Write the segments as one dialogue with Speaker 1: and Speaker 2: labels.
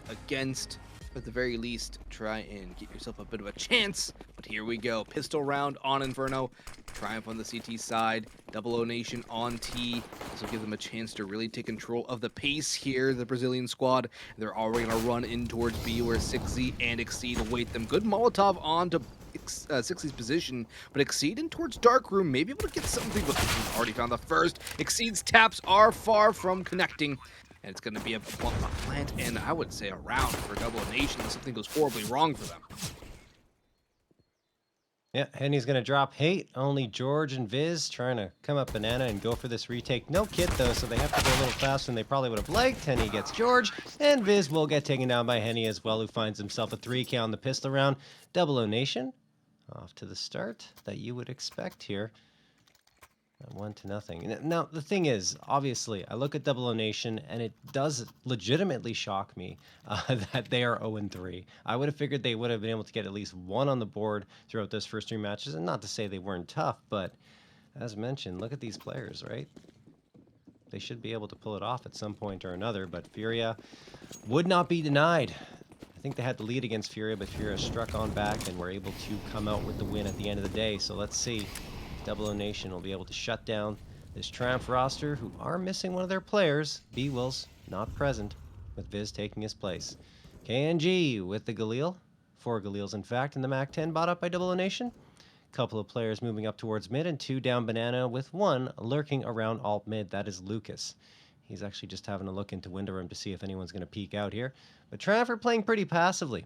Speaker 1: against. At the very least, try and get yourself a bit of a chance. But here we go. Pistol round on Inferno. Triumph on the CT side. 00Nation on T. This will give them a chance to really take control of the pace here, the Brazilian squad. They're already going to run in towards B where 6Z and Exceed await them. Good Molotov on to 6Z's position, but Exceed in towards Dark Room, maybe able to get something, but he's already found the first. Exceed's taps are far from connecting. And it's going to be a plant and I would say a round for 00Nation if something goes horribly wrong for them.
Speaker 2: Yeah, Henny's going to drop hate. Only George and Viz trying to come up banana and go for this retake. No kit, though, so they have to go a little faster than they probably would have liked. Henny gets George, and Viz will get taken down by Henny as well, who finds himself a 3K on the pistol round. 00Nation off to the start that you would expect here. 1-0. Now, the thing is, obviously, I look at 00Nation, and it does legitimately shock me that they are 0-3. I would have figured they would have been able to get at least one on the board throughout those first 3 matches, and not to say they weren't tough, but as mentioned, look at these players, right? They should be able to pull it off at some point or another, but Furia would not be denied. I think they had the lead against Furia, but Furia struck on back and were able to come out with the win at the end of the day, so let's see. 00Nation will be able to shut down this Triumph roster, who are missing one of their players. B-Will's not present, with Viz taking his place. KNG with the Galil. 4 Galils, in fact, in the MAC-10 bought up by 00Nation. Couple of players moving up towards mid, and 2 down banana, with 1 lurking around alt mid. That is Lucas. He's actually just having a look into window room to see if anyone's going to peek out here. But Triumph are playing pretty passively.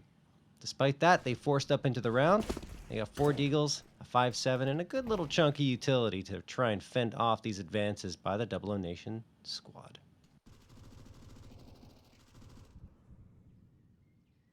Speaker 2: Despite that, they forced up into the round. They got 4 Deagles, a 5-7, and a good little chunky utility to try and fend off these advances by the 00Nation squad.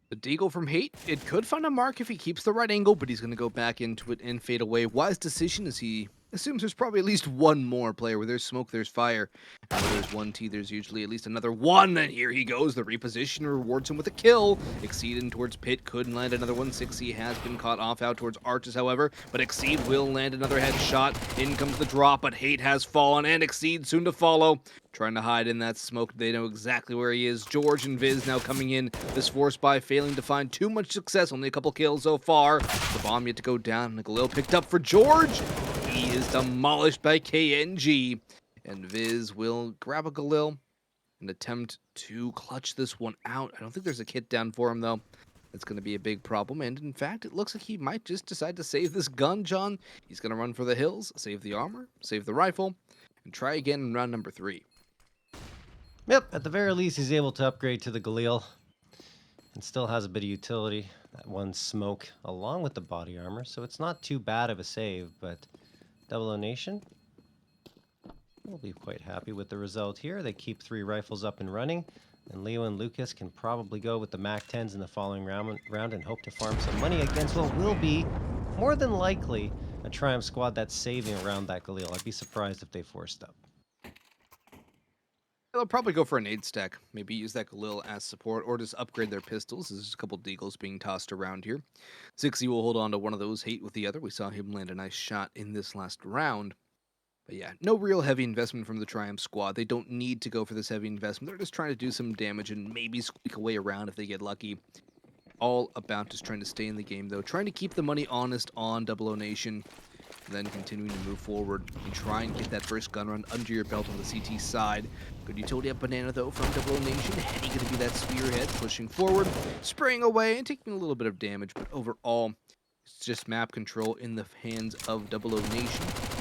Speaker 1: The Deagle from Hate, it could find a mark if he keeps the right angle, but he's going to go back into it and fade away. Wise decision as he assumes there's probably at least one more player. Where there's smoke, there's fire. And where there's one T, there's usually at least another one. And here he goes. The reposition rewards him with a kill. Exceed in towards Pit. Could land another one. 6C has been caught off out towards Arches, however. But Exceed will land another headshot. In comes the drop, but Hate has fallen. And Exceed soon to follow. Trying to hide in that smoke. They know exactly where he is. George and Viz now coming in. This force by failing to find too much success. Only a couple kills so far. The bomb yet to go down. And Galil picked up for George. He is demolished by KNG. And Viz will grab a Galil and attempt to clutch this one out. I don't think there's a kit down for him, though. That's going to be a big problem. And in fact, it looks like he might just decide to save this gun, John. He's going to run for the hills, save the armor, save the rifle, and try again in round number 3.
Speaker 2: Yep, at the very least, he's able to upgrade to the Galil and still has a bit of utility. That one smoke along with the body armor, so it's not too bad of a save, but 00Nation will be quite happy with the result here. They keep 3 rifles up and running, and Leo and Lucas can probably go with the MAC-10s in the following round and hope to farm some money against what will be, more than likely, a Triumph squad that's saving around that Galil. I'd be surprised if they forced up.
Speaker 1: They'll probably go for a nade stack. Maybe use that Galil as support, or just upgrade their pistols. There's a couple Deagles being tossed around here. 6E will hold on to one of those, Hate with the other. We saw him land a nice shot in this last round. But yeah, no real heavy investment from the Triumph squad. They don't need to go for this heavy investment. They're just trying to do some damage and maybe squeak away around if they get lucky. All about just trying to stay in the game, though. Trying to keep the money honest on 00Nation. Then continuing to move forward and try and get that first gun run under your belt on the CT side. Good utility up banana, though, from 00Nation. Henny going to be that spearhead, pushing forward, spraying away, and taking a little bit of damage. But overall, it's just map control in the hands of 00Nation.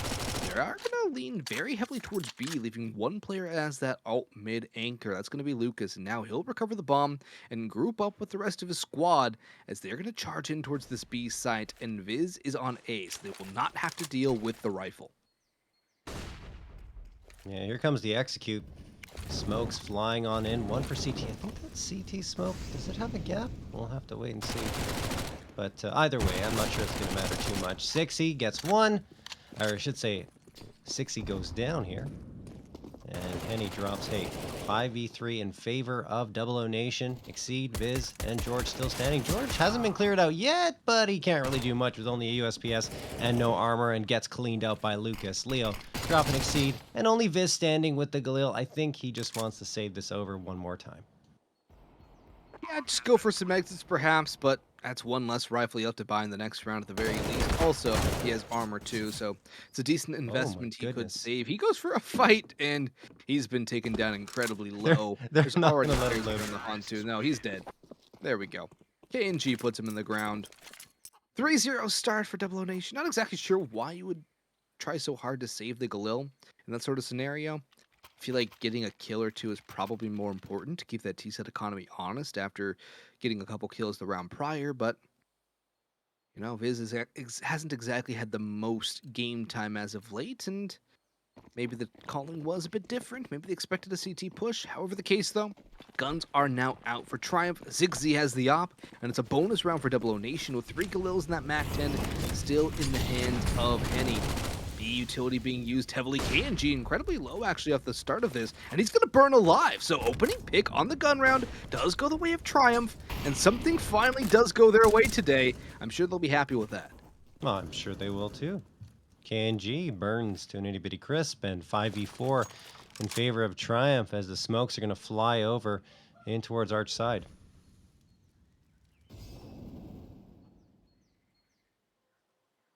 Speaker 1: They are going to lean very heavily towards B, leaving one player as that alt mid anchor. That's going to be Lucas, and now he'll recover the bomb and group up with the rest of his squad as they're going to charge in towards this B site, and Viz is on A, so they will not have to deal with the rifle.
Speaker 2: Yeah, here comes the execute. Smokes flying on in. 1 for CT. I think that's CT smoke. Does it have a gap? We'll have to wait and see. But either way, I'm not sure it's going to matter too much. 6E gets 1. Or I should say, 6E goes down here. And Henny drops hate. 5v3 in favor of 00Nation. Exceed, Viz, and George still standing. George hasn't been cleared out yet, but he can't really do much with only a USPS and no armor, and gets cleaned out by Lucas. Leo dropping Exceed, and only Viz standing with the Galil. I think he just wants to save this over one more time.
Speaker 1: Yeah, just go for some exits perhaps, but that's one less rifle you have to buy in the next round at the very least. Also, he has armor too, so it's a decent
Speaker 2: Oh my
Speaker 1: investment he could
Speaker 2: goodness.
Speaker 1: save. He goes for a fight, and he's been taken down incredibly
Speaker 2: They're
Speaker 1: low.
Speaker 2: they're
Speaker 1: There's
Speaker 2: not
Speaker 1: already
Speaker 2: gonna let him
Speaker 1: players that are on
Speaker 2: live.
Speaker 1: the hunt too. No, he's dead. There we go. KNG puts him in the ground. 3-0 start for 00Nation. Not exactly sure why you would try so hard to save the Galil in that sort of scenario. I feel like getting a kill or two is probably more important to keep that T-set economy honest after getting a couple kills the round prior, but Viz hasn't exactly had the most game time as of late, and maybe the calling was a bit different. Maybe they expected a CT push. However the case, though, guns are now out for Triumph. Zigzy has the op, and it's a bonus round for 00Nation with 3 Galils in that MAC-10 still in the hands of Henny. B utility being used heavily. KNG incredibly low actually off the start of this, and he's going to burn alive. So opening pick on the gun round does go the way of Triumph, and something finally does go their way today. I'm sure they'll be happy with that.
Speaker 2: Well, I'm sure they will too. KNG burns to an itty bitty crisp, and 5v4 in favor of Triumph as the smokes are going to fly over in towards Arch side.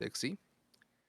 Speaker 1: Dixie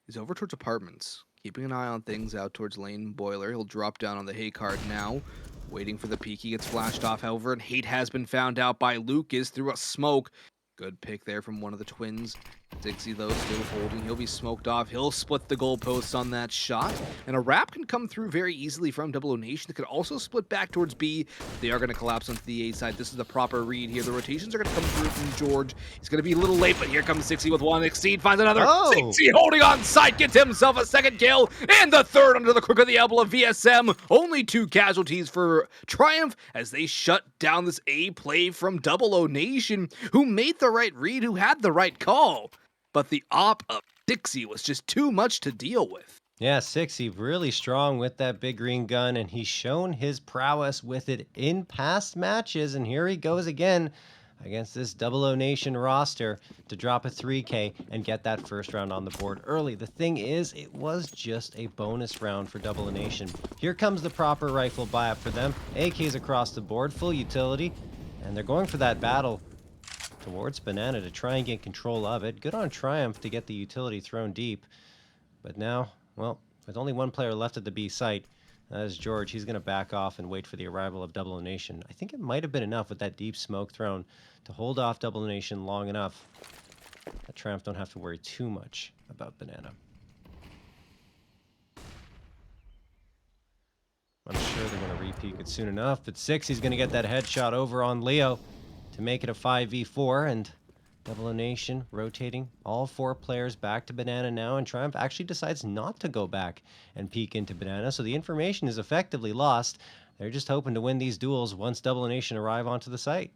Speaker 1: is over towards apartments, keeping an eye on things out towards lane boiler. He'll drop down on the hay card now, waiting for the peek. He gets flashed off, however, and hate has been found out by Lucas through a smoke. Good pick there from one of the twins. Dixie, though, still holding. He'll be smoked off. He'll split the goalposts on that shot. And a wrap can come through very easily from 00Nation. It could also split back towards B. They are going to collapse onto the A side. This is the proper read here. The rotations are going to come through from George. He's going to be a little late, but here comes Sixty with one. Exceed finds another.
Speaker 2: Oh!
Speaker 1: Sixty holding on sight. Gets himself a second kill. And the third under the crook of the elbow of VSM. Only 2 casualties for Triumph as they shut down this A play from 00Nation, who made the right read, who had the right call. But the op of Dixie was just too much to deal with.
Speaker 2: Yeah, Sixy really strong with that big green gun, and he's shown his prowess with it in past matches, and here he goes again against this 00Nation roster to drop a 3K and get that first round on the board early. The thing is, it was just a bonus round for 00Nation. Here comes the proper rifle buy-up for them. AKs across the board, full utility, and they're going for that battle towards Banana to try and get control of it. Good on Triumph to get the utility thrown deep. But now, well, with only one player left at the B site, that is George. He's going to back off and wait for the arrival of 00Nation. I think it might have been enough with that deep smoke thrown to hold off 00Nation long enough that Triumph don't have to worry too much about Banana. I'm sure they're going to repeat it soon enough, but Sixy's going to get that headshot over on Leo to make it a 5v4, and 00Nation rotating all 4 players back to Banana now, and Triumph actually decides not to go back and peek into Banana, so the information is effectively lost. They're just hoping to win these duels once 00Nation arrive onto the site.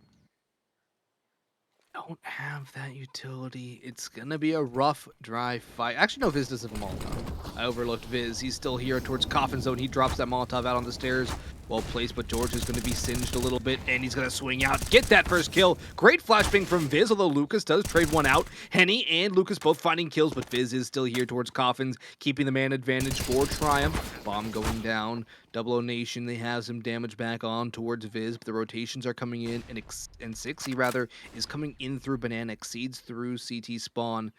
Speaker 1: Don't have that utility. It's gonna be a rough, dry fight. Actually, no, Viz does have a Molotov. I overlooked Viz. He's still here towards Coffin Zone. He drops that Molotov out on the stairs. Well placed, but George is going to be singed a little bit, and he's going to swing out, get that first kill. Great flashbang from Viz, although Lucas does trade one out. Henny and Lucas both finding kills, but Viz is still here towards Coffins, keeping the man advantage for Triumph. Bomb going down. 00Nation, they have some damage back on towards Viz, but the rotations are coming in, and Sixy, rather, is coming in through Banana, exceeds through CT spawn.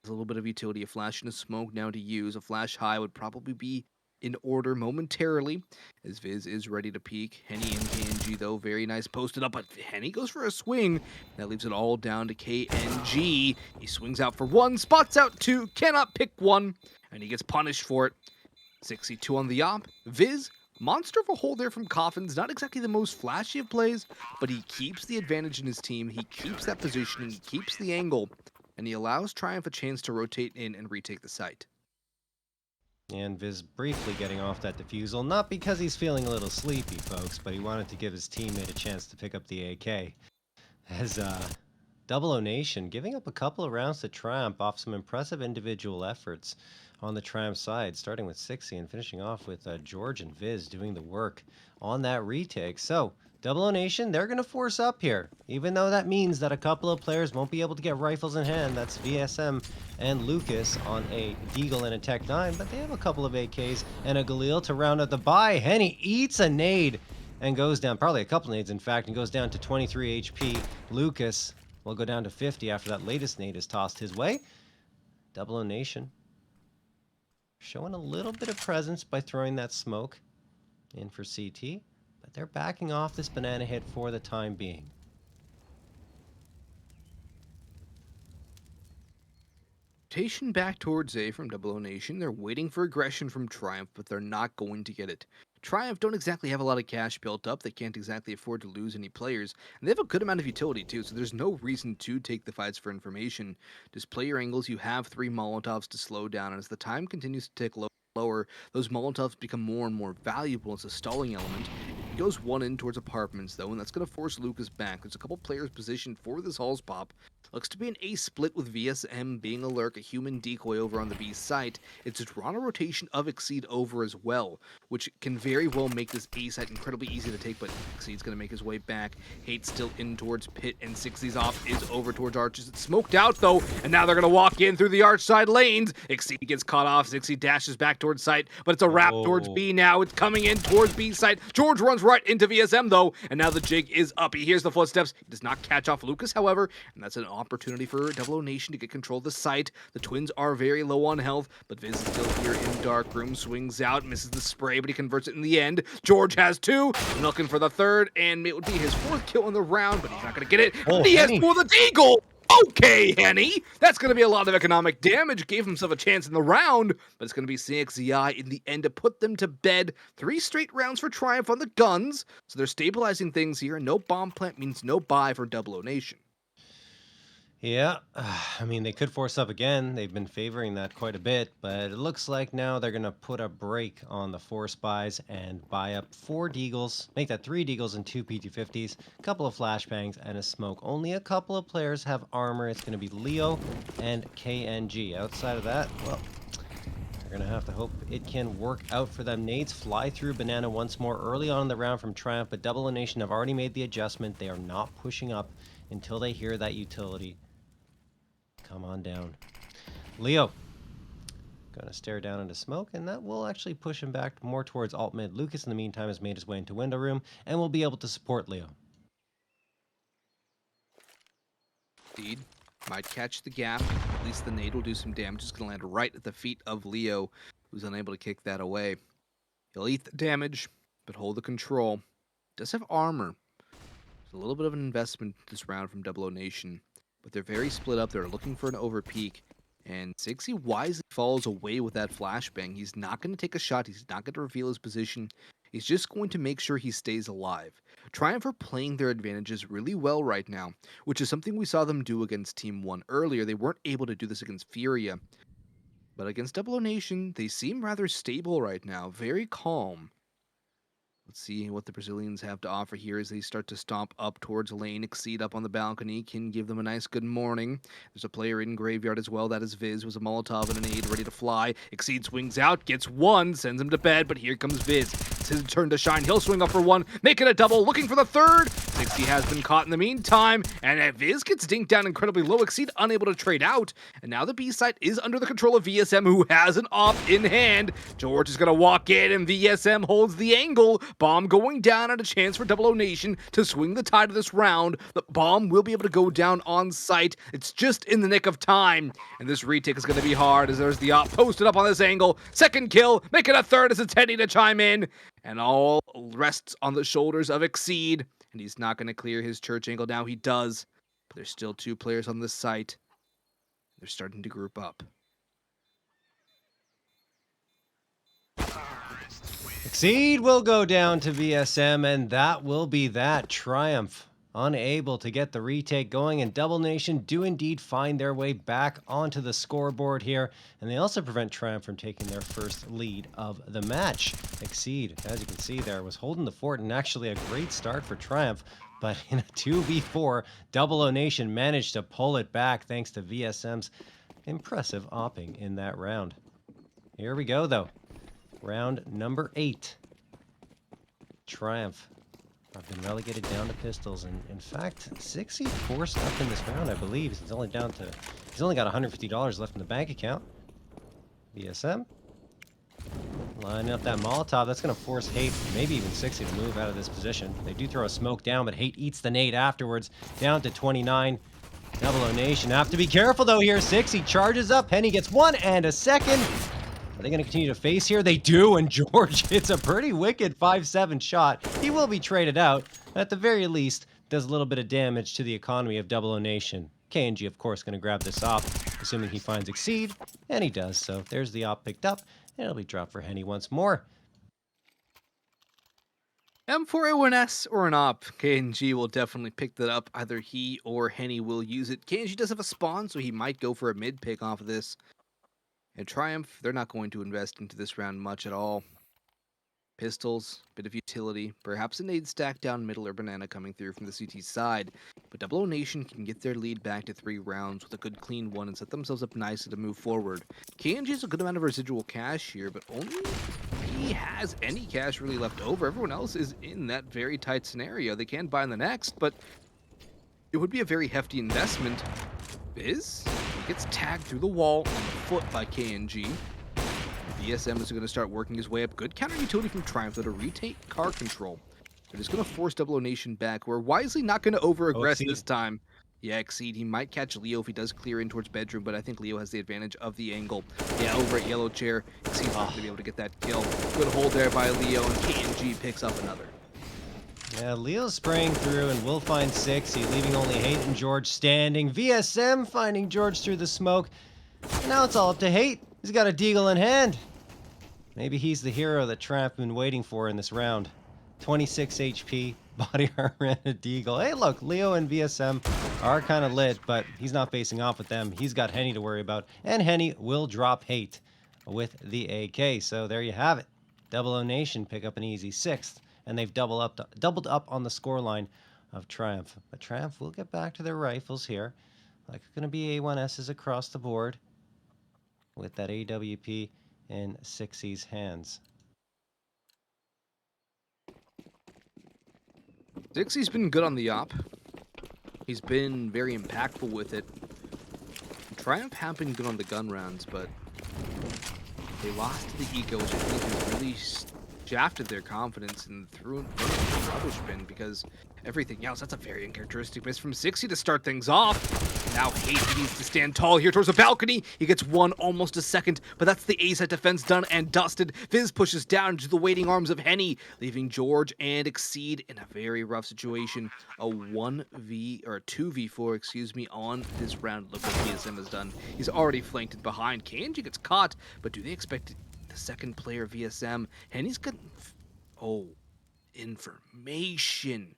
Speaker 1: There's a little bit of utility, a flash and a smoke now to use. A flash high would probably be in order momentarily, as Viz is ready to peek. Henny and KNG, though, very nice posted up, but Henny goes for a swing. That leaves it all down to KNG. He swings out for 1, spots out 2, cannot pick 1, and he gets punished for it. 62 on the op. Viz, monster of a hold there from Coffins. Not exactly the most flashy of plays, but he keeps the advantage in his team. He keeps that positioning, he keeps the angle, and he allows Triumph a chance to rotate in and retake the site.
Speaker 2: And Viz briefly getting off that defusal, not because he's feeling a little sleepy, folks, but he wanted to give his teammate a chance to pick up the AK. As 00Nation giving up a couple of rounds to Triumph off some impressive individual efforts on the Triumph side, starting with Sixy and finishing off with George and Viz doing the work on that retake. So 00Nation, they're going to force up here, even though that means that a couple of players won't be able to get rifles in hand. That's VSM and Lucas on a Deagle and a Tech 9, but they have a couple of AKs and a Galil to round out the buy. Henny eats a nade and goes down, probably a couple nades in fact, and goes down to 23 HP. Lucas will go down to 50 after that latest nade is tossed his way. 00Nation showing a little bit of presence by throwing that smoke in for CT, but they're backing off this banana hit for the time being.
Speaker 1: Rotation back towards A from 00Nation. They're waiting for aggression from Triumph, but they're not going to get it. Triumph don't exactly have a lot of cash built up. They can't exactly afford to lose any players. And they have a good amount of utility too, so there's no reason to take the fights for information. Just play your angles. You have 3 Molotovs to slow down, and as the time continues to tick lower, those Molotovs become more and more valuable as a stalling element. He goes one in towards apartments though, and that's going to force Lucas back. There's a couple players positioned for this Halls pop. Looks to be an A split with VSM being a lurk, a human decoy over on the B site. It's a Toronto rotation of Exceed over as well, which can very well make this A site incredibly easy to take, but Exceed's going to make his way back. Hate's still in towards Pit, and 60's off is over towards Arches. It's smoked out though, and now they're going to walk in through the Arch side lanes. Exceed gets caught off, 60 dashes back towards site, but it's a wrap towards B now. It's coming in towards B site. George runs right into VSM though, and now the jig is up. He hears the footsteps. He does not catch off Lucas, however, and that's an opportunity for 00Nation to get control of the site. The twins are very low on health, but Viz is still here in Dark Room. Swings out, misses the spray, but he converts it in the end. George has 2, looking for the 3rd, and it would be his 4th kill in the round, but he's not going to get it. He has pulled the Deagle! Okay, Henny! That's going to be a lot of economic damage. Gave himself a chance in the round, but it's going to be CXZI in the end to put them to bed. 3 straight rounds for Triumph on the guns, so they're stabilizing things here. No bomb plant means no buy for 00Nation.
Speaker 2: Yeah, I mean, they could force up again. They've been favoring that quite a bit, but it looks like now they're going to put a break on the force buys and buy up 4 Deagles, make that 3 Deagles and 2 PT50s, a couple of flashbangs, and a smoke. Only a couple of players have armor. It's going to be Leo and KNG. Outside of that, well, they're going to have to hope it can work out for them. Nades fly through Banana once more early on in the round from Triumph, but 00Nation have already made the adjustment. They are not pushing up until they hear that utility. Come on down. Leo. Gonna stare down into smoke, and that will actually push him back more towards alt mid. Lucas, in the meantime, has made his way into window room and will be able to support Leo.
Speaker 1: Indeed. Might catch the gap. At least the nade will do some damage. It's going to land right at the feet of Leo, who's unable to kick that away. He'll eat the damage, but hold the control. Does have armor. It's a little bit of an investment this round from 00Nation, but they're very split up. They're looking for an overpeak, and Ziggsy wisely falls away with that flashbang. He's not going to take a shot. He's not going to reveal his position. He's just going to make sure he stays alive. Triumph are playing their advantages really well right now, which is something we saw them do against Team 1 earlier. They weren't able to do this against Furia, but against 00Nation, they seem rather stable right now, very calm. Let's see what the Brazilians have to offer here as they start to stomp up towards lane. Exceed up on the balcony can give them a nice good morning. There's a player in graveyard as well. That is Viz, was a Molotov and an aid ready to fly. Exceed swings out, gets 1, sends him to bed, but here comes Viz. It's his turn to shine. He'll swing up for 1, make it a double, looking for the 3rd. 60 has been caught in the meantime, and Viz gets dinked down incredibly low. Exceed unable to trade out, and now the B site is under the control of VSM, who has an op in hand. George is going to walk in, and VSM holds the angle. Bomb going down, and a chance for 00Nation to swing the tide of this round. The bomb will be able to go down on site. It's just in the nick of time, and this retake is going to be hard as there's the op posted up on this angle. 2nd kill, make it a 3rd as it's Teddy to chime in, and all rests on the shoulders of Exceed, and he's not going to clear his church angle. Now he does, but there's still 2 players on this site. They're starting to group up.
Speaker 2: Exceed will go down to VSM, and that will be that. Triumph unable to get the retake going, and 00Nation do indeed find their way back onto the scoreboard here, and they also prevent Triumph from taking their first lead of the match. Exceed, as you can see there, was holding the fort, and actually a great start for Triumph, but in a 2v4, 00Nation managed to pull it back thanks to VSM's impressive opping in that round. Here we go, though. Round number 8. Triumph have been relegated down to pistols, and in fact, Ziggsy forced up in this round, I believe. He's only got $150 left in the bank account. VSM Lining up that Molotov, that's going to force Hate, maybe even 60 to move out of this position. They do throw a smoke down, but Hate eats the nade afterwards. Down to 29. 00Nation have to be careful though here. 60 charges up. Henny gets one and a second. Are they going to continue to face here? They do, and George hits a pretty wicked 5-7 shot. He will be traded out, but at the very least, does a little bit of damage to the economy of 00Nation. KNG, of course, going to grab this op, assuming he finds Exceed, and he does, so there's the op picked up, and it'll be dropped for Henny once more.
Speaker 1: M4A1S or an op, KNG will definitely pick that up. Either he or Henny will use it. KNG does have a spawn, so he might go for a mid pick off of this. And Triumph, they're not going to invest into this round much at all. Pistols, bit of utility, perhaps a nade stack down middle or banana coming through from the CT side. But 00Nation can get their lead back to 3 rounds with a good clean one and set themselves up nicely to move forward. KNG has a good amount of residual cash here, but only he has any cash really left over. Everyone else is in that very tight scenario. They can buy in the next, but it would be a very hefty investment. Viz gets tagged through the wall on the foot by KNG. VSM is going to start working his way up. Good counter utility from Triumph to retake car control. They're just going to force 00Nation back. We're wisely not going to over-aggress this time. Yeah, Exceed. He might catch Leo if he does clear in towards bedroom, but I think Leo has the advantage of the angle. Yeah, over at yellow chair. Exceed's not going to be able to get that kill. Good hold there by Leo, and KNG picks up another.
Speaker 2: Yeah, Leo's spraying through and will find 60, leaving only Hate and George standing. VSM finding George through the smoke. And now it's all up to Hate. He's got a deagle in hand. Maybe he's the hero that Triumph been waiting for in this round. 26 HP, body armor, and a deagle. Hey, look, Leo and VSM are kind of lit, but he's not facing off with them. He's got Henny to worry about, and Henny will drop Hate with the AK. So there you have it. 00Nation pick up an easy 6th, and they've doubled up on the scoreline of Triumph. But Triumph will get back to their rifles here. Like it's going to be A1Ss across the board with that AWP in 60's hands.
Speaker 1: 60's been good on the op. He's been very impactful with it. Triumph have been good on the gun rounds, but they lost to the eco, which I think has really shafted their confidence and threw in the rubbish bin because everything else, that's a very uncharacteristic miss from 60 to start things off. Now Hate needs to stand tall here towards the balcony. He gets one, almost a second, but that's the A-side defense done and dusted. Viz pushes down into the waiting arms of Henny, leaving George and Exceed in a very rough situation. A 1v, or a 2v4, excuse me, on this round. Look what VSM has done. He's already flanked it behind. KNG gets caught, but do they expect the second player VSM? Henny's got... Oh, information.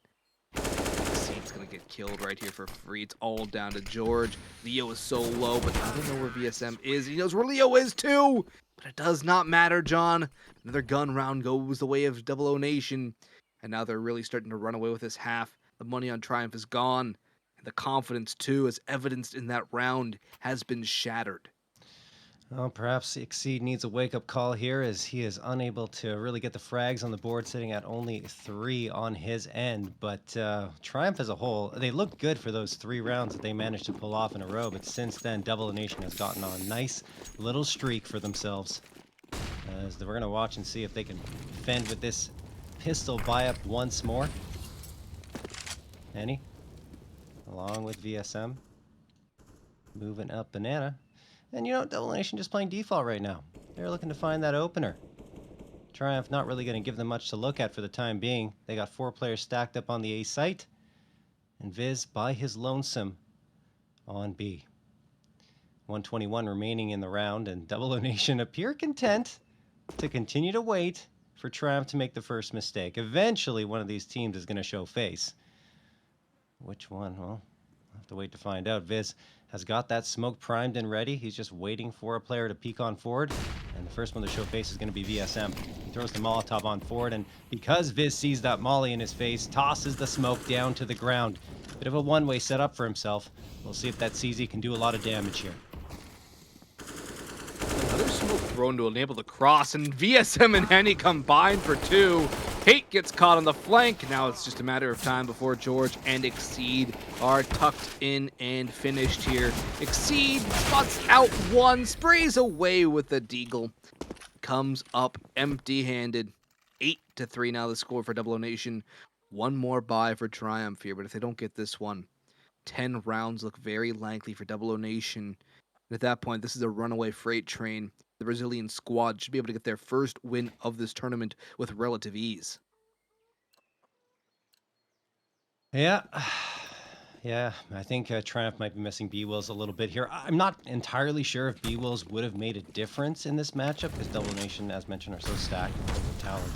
Speaker 1: Exceed's gonna get killed right here for free. It's all down to George. Leo is so low, but I don't know where VSM is. He knows where Leo is too! But it does not matter, John. Another gun round goes the way of 00Nation. And now they're really starting to run away with this half. The money on Triumph is gone. And the confidence too, as evidenced in that round, has been shattered.
Speaker 2: Well, perhaps Exceed needs a wake-up call here as he is unable to really get the frags on the board, sitting at only 3 on his end. But Triumph as a whole, they look good for those 3 rounds that they managed to pull off in a row. But since then, 00Nation has gotten on a nice little streak for themselves. As we're going to watch and see if they can fend with this pistol buy-up once more. Henny, along with VSM, moving up banana. And you know, 00Nation just playing default right now. They're looking to find that opener. Triumph not really going to give them much to look at for the time being. They got 4 players stacked up on the A site. And Viz by his lonesome on B. 121 remaining in the round, and 00Nation appear content to continue to wait for Triumph to make the first mistake. Eventually, one of these teams is going to show face. Which one? Well, I'll have to wait to find out. Viz has got that smoke primed and ready. He's just waiting for a player to peek on forward. And the first one to show face is going to be VSM. He throws the Molotov on forward, and because Viz sees that molly in his face, tosses the smoke down to the ground. Bit of a one-way setup for himself. We'll see if that CZ can do a lot of damage here.
Speaker 1: Another smoke thrown to enable the cross, and VSM and Henny combined for 2. Hate gets caught on the flank. Now it's just a matter of time before George and Exceed are tucked in and finished here. Exceed spots out 1, sprays away with the deagle. comes up empty-handed. 8-3 now the score for 00Nation. One more bye for Triumph here, but if they don't get this one, 10 rounds look very likely for 00Nation. And at that point, this is a runaway freight train. The Brazilian squad should be able to get their first win of this tournament with relative ease.
Speaker 2: Yeah. Yeah, I think Triumph might be missing B-Wills a little bit here. I'm not entirely sure if B-Wills would have made a difference in this matchup because 00Nation, as mentioned, are so stacked with talent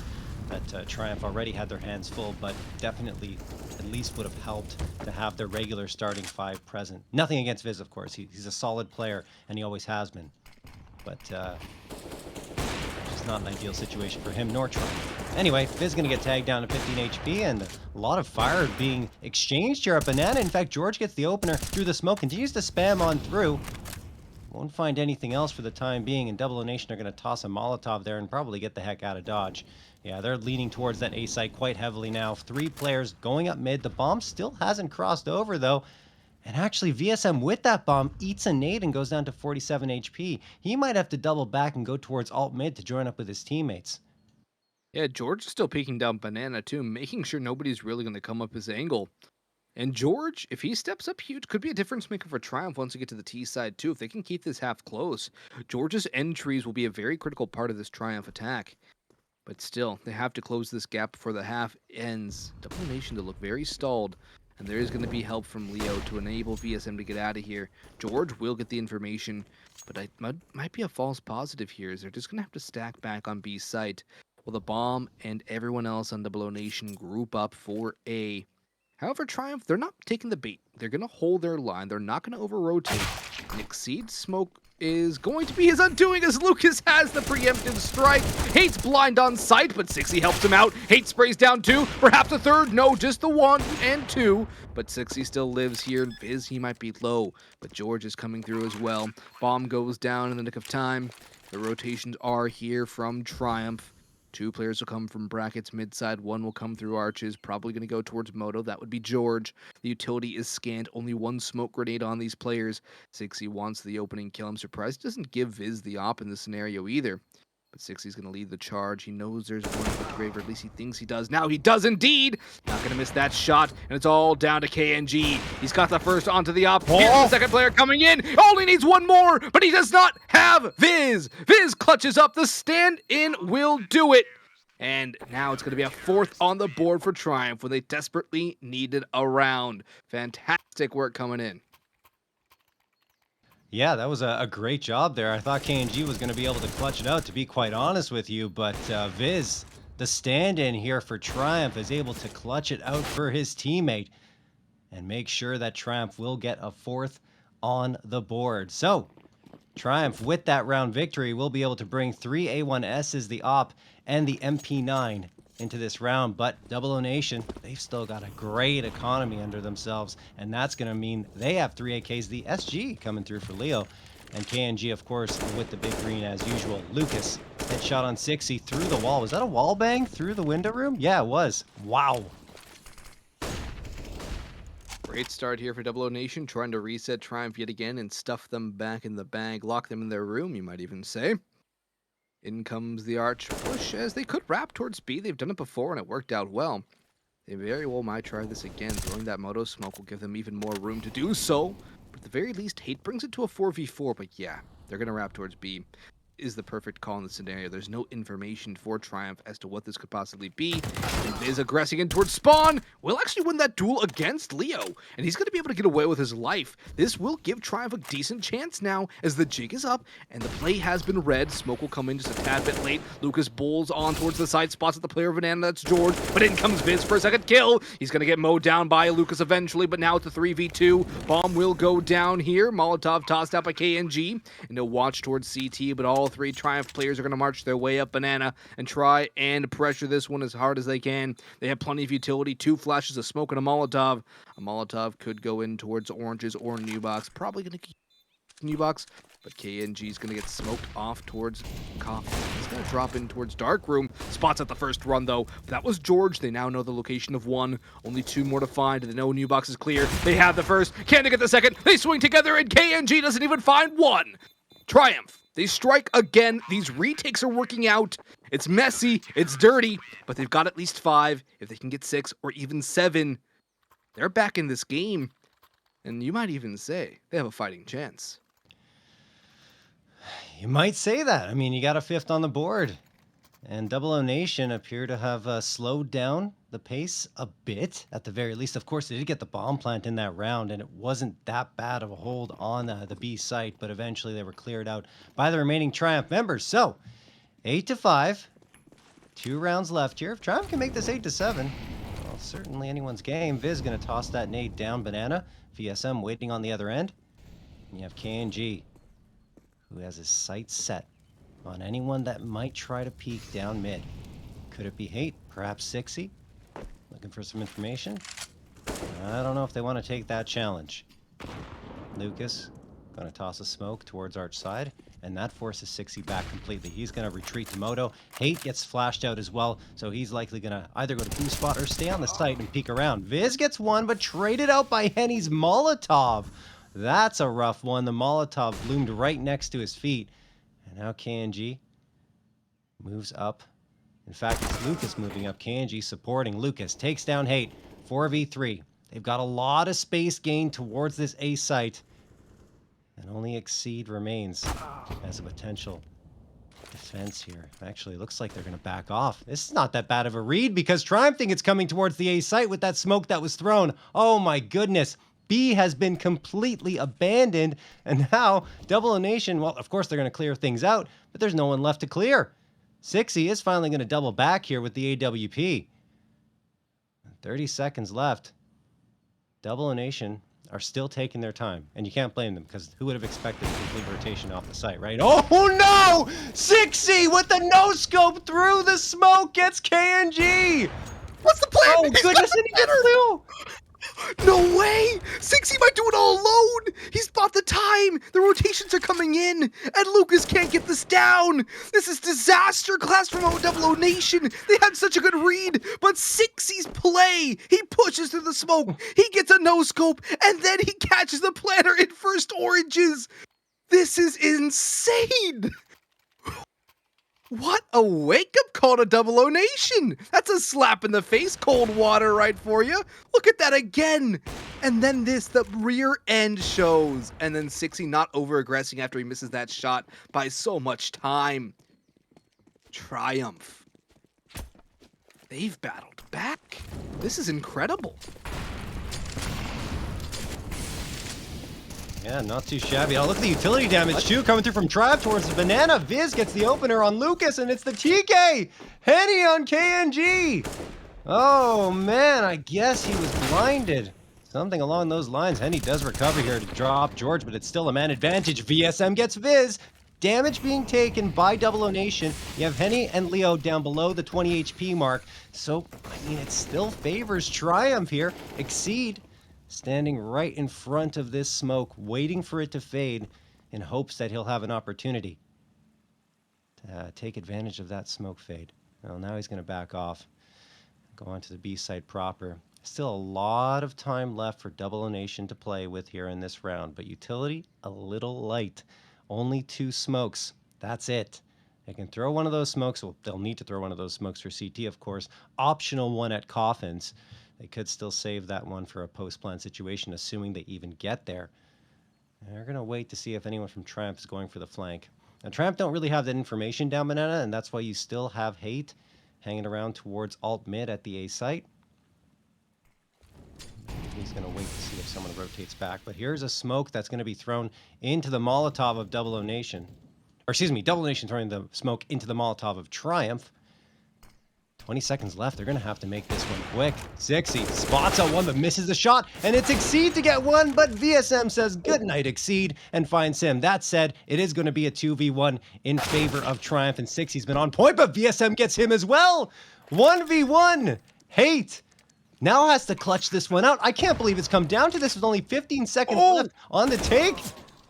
Speaker 2: that Triumph already had their hands full, but definitely at least would have helped to have their regular starting 5 present. Nothing against Viz, of course. He's a solid player, and he always has been. But it's not an ideal situation for him nor Triumph. Anyway, Viz going to get tagged down to 15 HP, and a lot of fire being exchanged here at Banana. In fact, George gets the opener through the smoke, continues to spam on through. Won't find anything else for the time being, and 00Nation are going to toss a Molotov there and probably get the heck out of dodge. Yeah, they're leaning towards that A site quite heavily now. 3 players going up mid. The bomb still hasn't crossed over, though. And actually, VSM with that bomb eats a nade and goes down to 47 HP. He might have to double back and go towards alt mid to join up with his teammates.
Speaker 1: Yeah, George is still peeking down Banana too, making sure nobody's really going to come up his angle. And George, if he steps up huge, could be a difference maker for Triumph once we get to the T side too. If they can keep this half close, George's entries will be a very critical part of this Triumph attack. But still, they have to close this gap before the half ends. 00Nation to look very stalled, and there is going to be help from Leo to enable VSM to get out of here. George will get the information, but it might be a false positive here, as they're just going to have to stack back on B site. While the bomb and everyone else on 00Nation group up for A. However, Triumph, they're not taking the bait. They're going to hold their line. They're not going to over-rotate. And Exceed's smoke is going to be his undoing as Lucas has the preemptive strike. Hate's blind on sight, but Sixy helps him out. Hate sprays down 2, perhaps a 3rd. No, just the 1 and 2. But Sixy still lives here. Viz, he might be low, but George is coming through as well. Bomb goes down in the nick of time. The rotations are here from Triumph. 2 players will come from brackets mid-side, 1 will come through arches, probably going to go towards Moto. That would be George. The utility is scanned, only 1 smoke grenade on these players. Sixy wants the opening kill. I'm surprised he doesn't give Viz the op in this scenario either. But Sixy's going to lead the charge. He knows there's one at the grave, or at least he thinks he does. Now he does indeed! Not going to miss that shot, and it's all down to KNG. He's got the first onto the op. Here's the second player coming in. Only needs 1 more, but he does not have Viz. Viz clutches up. The stand-in will do it. And now it's going to be a 4th on the board for Triumph when they desperately needed a round. Fantastic work coming in.
Speaker 2: Yeah, that was a great job there. I thought KNG was going to be able to clutch it out, to be quite honest with you. But Viz, the stand-in here for Triumph, is able to clutch it out for his teammate and make sure that Triumph will get a 4th on the board. So, Triumph, with that round victory, will be able to bring 3 A1Ss, the op, and the MP9 into this round. But 00Nation, they've still got a great economy under themselves, and that's going to mean they have 3 AKs, the SG coming through for Leo, and KNG, of course, with the big green as usual. Lucas, headshot on Sixy through the wall. Was that a wall bang through the window room? Yeah, it was. Wow.
Speaker 1: Great start here for 00Nation, trying to reset Triumph yet again and stuff them back in the bag, lock them in their room, you might even say. In comes the arch push, as they could wrap towards B. They've done it before and it worked out well. They very well might try this again. Throwing that Moto smoke will give them even more room to do so. But at the very least, Hate brings it to a 4v4, but yeah, they're going to wrap towards B. Is the perfect call in the scenario. There's no information for Triumph as to what this could possibly be. And Viz aggressing in towards Spawn will actually win that duel against Leo, and he's going to be able to get away with his life. This will give Triumph a decent chance now as the jig is up and the play has been read. Smoke will come in just a tad bit late. Lucas bulls on towards the side, spots at the player of Banana, that's George, but in comes Viz for a second kill. He's going to get mowed down by Lucas eventually, but now it's a 3v2. Bomb will go down here. Molotov tossed out by KNG, and he'll watch towards CT, but all 3 Triumph players are going to march their way up Banana and try and pressure this one as hard as they can. They have plenty of utility, 2 flashes of smoke and a Molotov. A Molotov could go in towards oranges or new box, probably going to keep new box, but KNG is going to get smoked off towards Coffee. He's going to drop in towards Dark Room. Spots at the first run though. That was George. They now know the location of 1. Only 2 more to find. They know new box is clear. They have the first. Can they get the second? They swing together and KNG doesn't even find 1. Triumph. They strike again. These retakes are working out. It's messy, it's dirty, but they've got at least 5. If they can get 6 or even 7, they're back in this game. And you might even say they have a fighting chance.
Speaker 2: You might say that. I mean, you got a 5th on the board. And 00Nation appear to have slowed down the pace a bit, at the very least. Of course, they did get the bomb plant in that round, and it wasn't that bad of a hold on the B site, but eventually they were cleared out by the remaining Triumph members. So, 8-5, 2 rounds left here. If Triumph can make this 8-7, well, certainly anyone's game. Viz going to toss that nade down. Banana, VSM waiting on the other end. And you have KNG, who has his sights set on anyone that might try to peek down mid. Could it be Hate? Perhaps Sixy? Looking for some information? I don't know if they want to take that challenge. Lucas going to toss a smoke towards Arch side, and that forces Sixy back completely. He's going to retreat to Moto. Hate gets flashed out as well, so he's likely going to either go to boost spot or stay on the site and peek around. Viz gets one, but traded out by Henny's Molotov. That's a rough one. The Molotov bloomed right next to his feet. And now KNG moves up. In fact, it's Lucas moving up. KNG supporting Lucas. Takes down Hate. 4v3. They've got a lot of space gained towards this A site. And only Exceed remains as a potential defense here. Actually, it looks like they're going to back off. This is not that bad of a read because Triumph think it's coming towards the A site with that smoke that was thrown. Oh my goodness. B has been completely abandoned, and now 00Nation, well, of course they're going to clear things out, but there's no one left to clear. Sixy is finally going to double back here with the AWP. 30 seconds left. 00Nation are still taking their time, and you can't blame them, because who would have expected a complete rotation off the site, right? Oh no! Sixy with the no-scope through the smoke gets KNG!
Speaker 1: What's the plan?
Speaker 2: Oh goodness, and he gets two!
Speaker 1: No way! Sixy might do it all alone! He's bought the time! The rotations are coming in! And Lucas can't get this down! This is disaster class from 00Nation! They had such a good read, but Sixy's play! He pushes through the smoke, he gets a no-scope, and then he catches the planter in first oranges! This is insane! What a wake-up call to 00Nation! That's a slap in the face, cold water right for you. Look at that again. And then the rear end shows. And then Sixy not over-aggressing after he misses that shot by so much time. Triumph. They've battled back. This is incredible.
Speaker 2: Yeah, not too shabby. Oh, look at the utility damage, too, coming through from Triumph towards the Banana. Viz gets the opener on Lucas, and it's the TK! Henny on KNG! Oh, man, I guess he was blinded. Something along those lines. Henny does recover here to drop George, but it's still a man advantage. VSM gets Viz. Damage being taken by 00Nation. You have Henny and Leo down below the 20 HP mark. So, I mean, it still favors Triumph here. Exceed standing right in front of this smoke, waiting for it to fade in hopes that he'll have an opportunity to take advantage of that smoke fade. Well, now he's going to back off, go on to the B site proper. Still a lot of time left for 00Nation to play with here in this round, but utility a little light. Only 2 smokes. That's it. They can throw one of those smokes. Well, they'll need to throw one of those smokes for CT, of course. Optional one at Coffins. They could still save that one for a post-plan situation, assuming they even get there. And they're going to wait to see if anyone from Triumph is going for the flank. Now, Triumph don't really have that information down Banana, and that's why you still have Hate hanging around towards alt mid at the A site. He's going to wait to see if someone rotates back. But here's a smoke that's going to be thrown into the Molotov of 00Nation. Or excuse me, 00Nation throwing the smoke into the Molotov of Triumph. 20 seconds left. They're going to have to make this one quick. Sixy spots out one but misses the shot, and it's Exceed to get one, but VSM says good night, Exceed, and finds him. That said, it is going to be a 2v1 in favor of Triumph, and Sixy's been on point, but VSM gets him as well. 1v1. Hate now has to clutch this one out. I can't believe it's come down to this with only 15 seconds left on the take,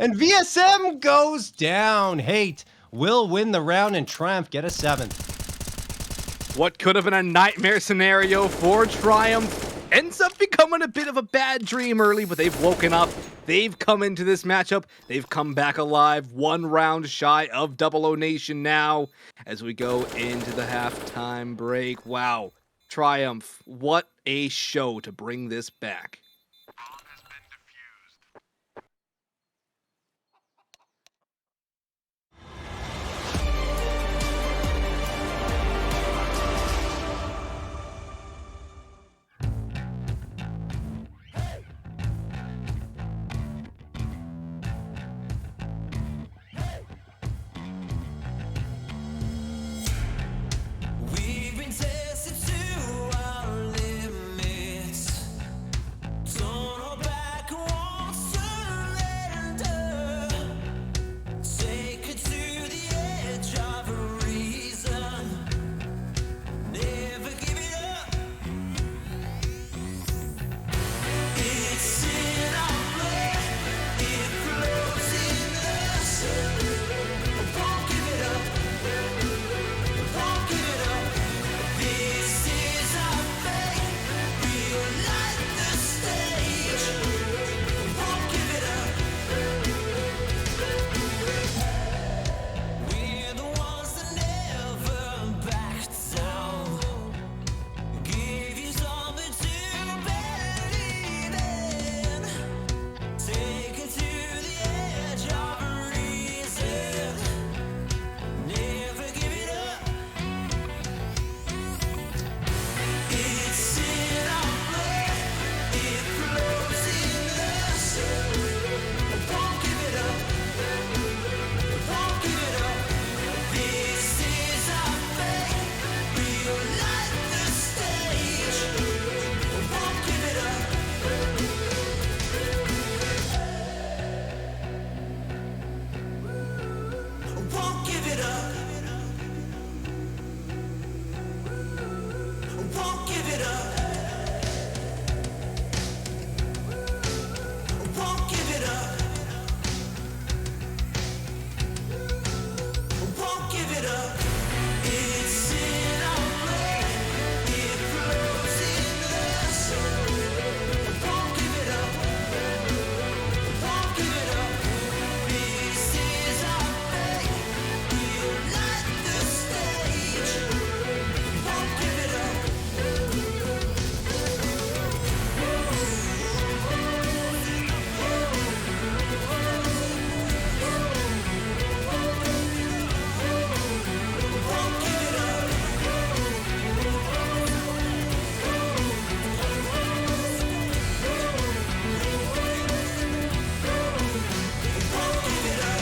Speaker 2: and VSM goes down. Hate will win the round, and Triumph get a 7th.
Speaker 1: What could have been a nightmare scenario for Triumph ends up becoming a bit of a bad dream early, but they've woken up they've come into this matchup. They've come back alive, 1 round shy of 00Nation now as we go into the halftime break. Wow. Triumph, what a show to bring this back.
Speaker 3: We've been tested to our limits. Don't hold back, won't surrender. Take it to the edge of reason. Never give it up. It's in our blood. It flows in us. Won't give it up. Won't give it up. This is our fate. We'll light the stage. Won't give it up. We're the ones that never back down. Give you something to believe in. Take it to the edge of reason. Never give it up. It's in our blood. It flows in us. Won't give it up. Won't give it up. This is our fate. We'll light the stage. Won't give it up. Won't give it up. Won't give it up. Won't give it up. Won't give it up. It's in our blood. It flows in us. Won't give it up. Won't give it up. This is our fate. We'll light the stage. Won't give it up. Won't give it up. Won't give it up.